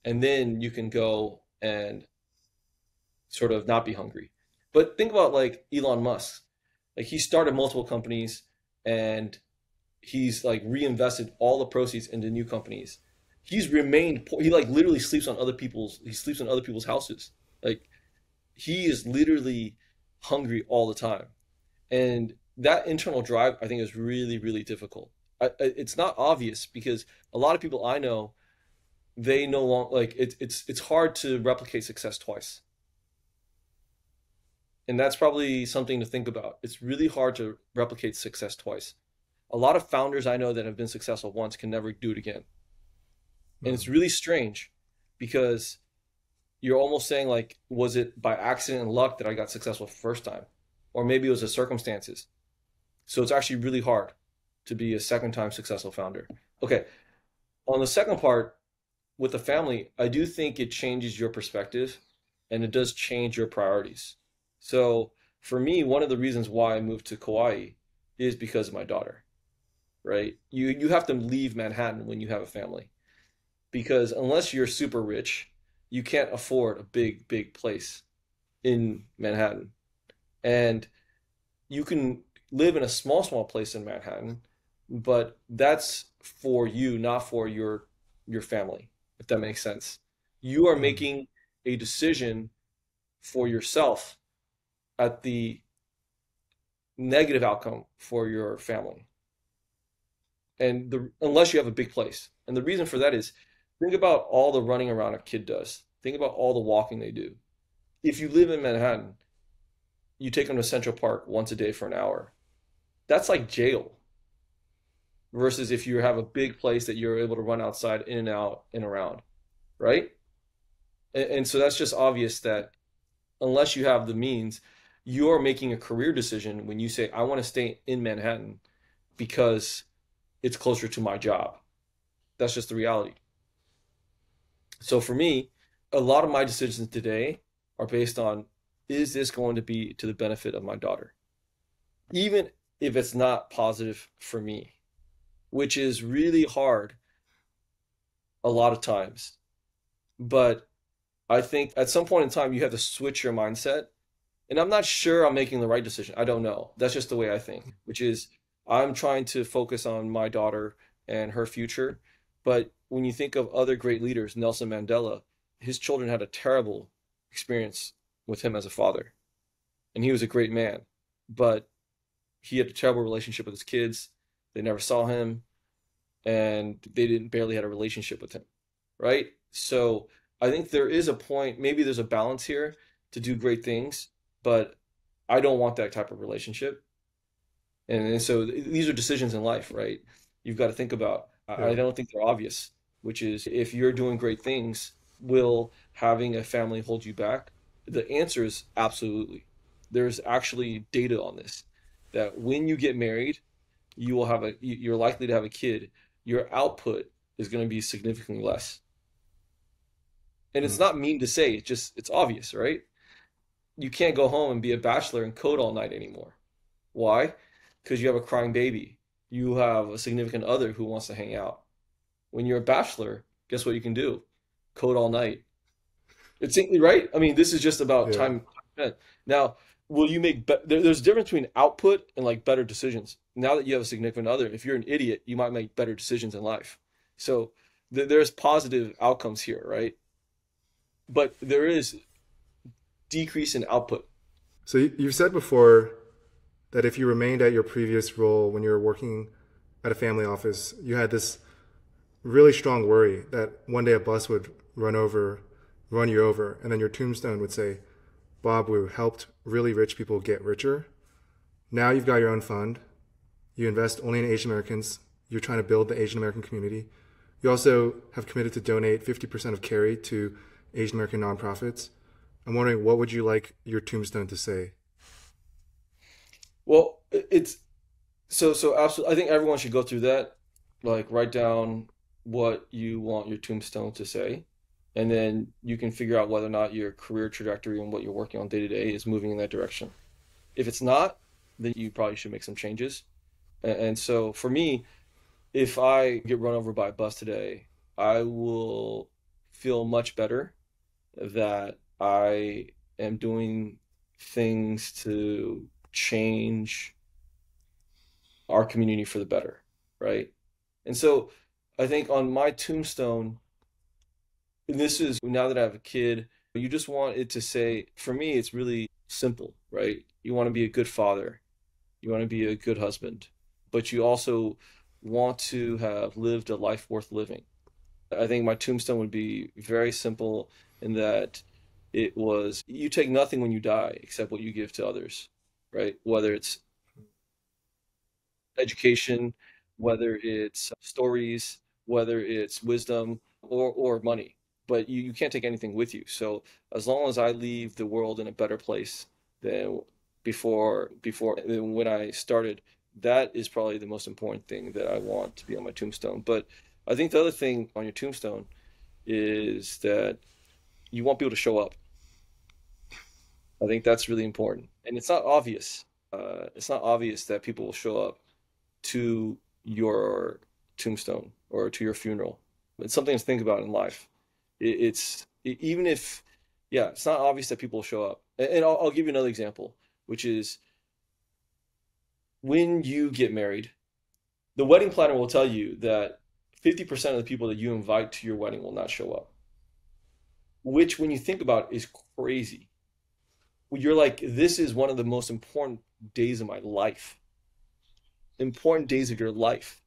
And then you can go and sort of not be hungry. But think about like Elon Musk. Like he started multiple companies and he's like reinvested all the proceeds into new companies. He's remained poor. He like literally sleeps in other people's houses. Like he is literally hungry all the time. And that internal drive, I think, is really, really difficult. It's not obvious because a lot of people I know, they no longer like it's hard to replicate success twice. And that's probably something to think about. It's really hard to replicate success twice. A lot of founders I know that have been successful once can never do it again. And it's Hmm. really strange because you're almost saying like, was it by accident and luck that I got successful the first time? Or maybe it was the circumstances. So it's actually really hard to be a second time successful founder. Okay, on the second part with the family, I do think it changes your perspective and it does change your priorities. So for me, one of the reasons why I moved to Kauai is because of my daughter, right? You have to leave Manhattan when you have a family because unless you're super rich, you can't afford a big, big place in Manhattan. And you can live in a small, small place in Manhattan, but that's for you, not for your family, if that makes sense. You are Hmm. making a decision for yourself at the negative outcome for your family. And unless you have a big place. And the reason for that is think about all the running around a kid does. Think about all the walking they do. If you live in Manhattan, you take them to Central Park once a day for an hour. That's like jail versus if you have a big place that you're able to run outside in and out and around, right? And so that's just obvious that unless you have the means, you're making a career decision when you say, I want to stay in Manhattan because it's closer to my job. That's just the reality. So for me, a lot of my decisions today are based on, is this going to be to the benefit of my daughter? Even if it's not positive for me, which is really hard a lot of times. But I think at some point in time, you have to switch your mindset. And I'm not sure I'm making the right decision. I don't know. That's just the way I think, which is I'm trying to focus on my daughter and her future. But when you think of other great leaders, Nelson Mandela, his children had a terrible experience with him as a father. And he was a great man, but he had a terrible relationship with his kids. They never saw him and they didn't barely had a relationship with him, right? So I think there is a point, maybe there's a balance here to do great things, but I don't want that type of relationship. And so these are decisions in life, right? You've got to think about. I Yeah. don't think they're obvious, which is if you're doing great things, will having a family hold you back? The answer is absolutely. There's actually data on this that when you get married, you're likely to have a kid. Your output is going to be significantly less. And it's Hmm. not mean to say, it's obvious, right? You can't go home and be a bachelor and code all night anymore. Why? because you have a crying baby. You have a significant other who wants to hang out. When you're a bachelor, guess what you can do? Code all night. It's right. I mean, this is just about Yeah. time spent. Now, will you make there's a difference between output and like better decisions. Now that you have a significant other, if you're an idiot, you might make better decisions in life. So there's positive outcomes here, right? But there is decrease in output. So you've said before that if you remained at your previous role when you were working at a family office, you had this really strong worry that one day a bus would run you over, and then your tombstone would say, Bob Wu helped really rich people get richer. Now you've got your own fund. You invest only in Asian Americans. You're trying to build the Asian American community. You also have committed to donate 50% of carry to Asian American nonprofits. I'm wondering, what would you like your tombstone to say? Well, it's so absolutely. I think everyone should go through that. Like write down what you want your tombstone to say, and then you can figure out whether or not your career trajectory and what you're working on day to day is moving in that direction. If it's not, then you probably should make some changes. And so for me, if I get run over by a bus today, I will feel much better that I am doing things to change our community for the better, right? And so I think on my tombstone, and this is now that I have a kid, you just want it to say, for me, it's really simple, right? You want to be a good father, you want to be a good husband, but you also want to have lived a life worth living. I think my tombstone would be very simple in that it was you take nothing when you die except what you give to others, right? Whether it's education, whether it's stories, whether it's wisdom or money. But you can't take anything with you. So as long as I leave the world in a better place than before than when I started, that is probably the most important thing that I want to be on my tombstone. But I think the other thing on your tombstone is that you want people to show up. I think that's really important. And it's not obvious. It's not obvious that people will show up to your tombstone or to your funeral. It's something to think about in life. Even if, yeah, it's not obvious that people will show up. And I'll give you another example, which is when you get married, the wedding planner will tell you that 50% of the people that you invite to your wedding will not show up, which when you think about it, is crazy. You're like, this is one of the most important days of my life, important days of your life.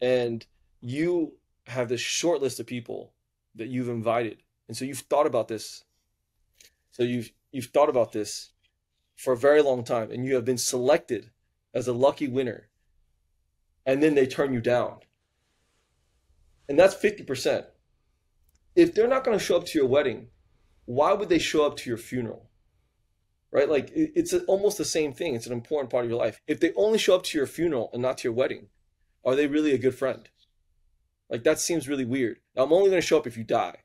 And you have this short list of people that you've invited. And so you've thought about this. So you've thought about this for a very long time and you have been selected as a lucky winner. And then they turn you down. And that's 50%. If they're not going to show up to your wedding, why would they show up to your funeral? Right? Like it's almost the same thing. It's an important part of your life. If they only show up to your funeral and not to your wedding, are they really a good friend? Like that seems really weird. Now, I'm only going to show up if you die,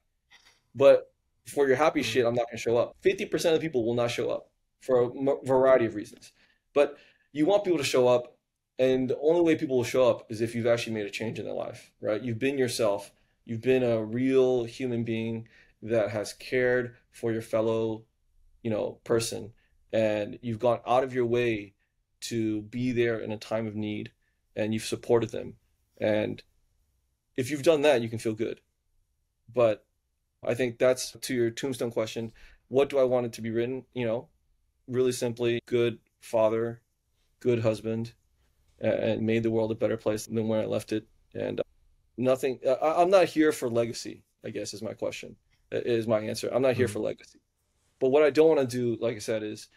but for your happy shit, I'm not going to show up. 50% of the people will not show up for a variety of reasons. But you want people to show up, and the only way people will show up is if you've actually made a change in their life, right? You've been yourself. You've been a real human being that has cared for your fellow, person, and you've gone out of your way to be there in a time of need, and you've supported them. And if you've done that, you can feel good. But I think that's to your tombstone question. What do I want it to be written? Really simply, good father, good husband, and made the world a better place than when I left it. And nothing, I'm not here for legacy, I guess is my question, is my answer. I'm not here for Mm. legacy. But what I don't want to do, like I said, is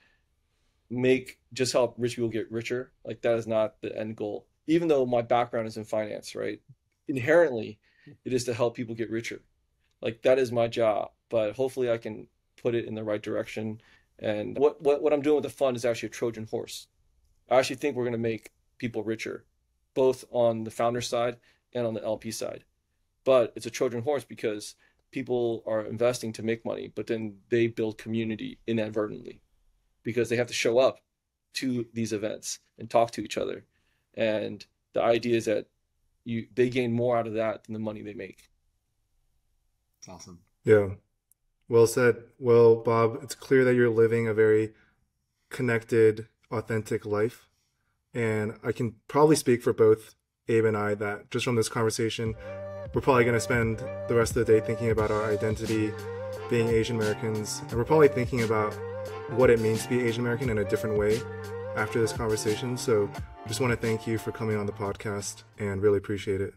just help rich people get richer. Like that is not the end goal. Even though my background is in finance, right? Inherently, it is to help people get richer. Like that is my job. But hopefully I can put it in the right direction. And what I'm doing with the fund is actually a Trojan horse. I actually think we're going to make people richer, both on the founder side and on the LP side. But it's a Trojan horse because people are investing to make money, but then they build community inadvertently because they have to show up. to these events and talk to each other. And the idea is that they gain more out of that than the money they make. It's awesome. Yeah. Well said. Well, Bob, it's clear that you're living a very connected, authentic life. And I can probably speak for both Abe and I that just from this conversation, we're probably going to spend the rest of the day thinking about our identity, being Asian Americans, and we're probably thinking about what it means to be Asian American in a different way after this conversation. So just want to thank you for coming on the podcast and really appreciate it.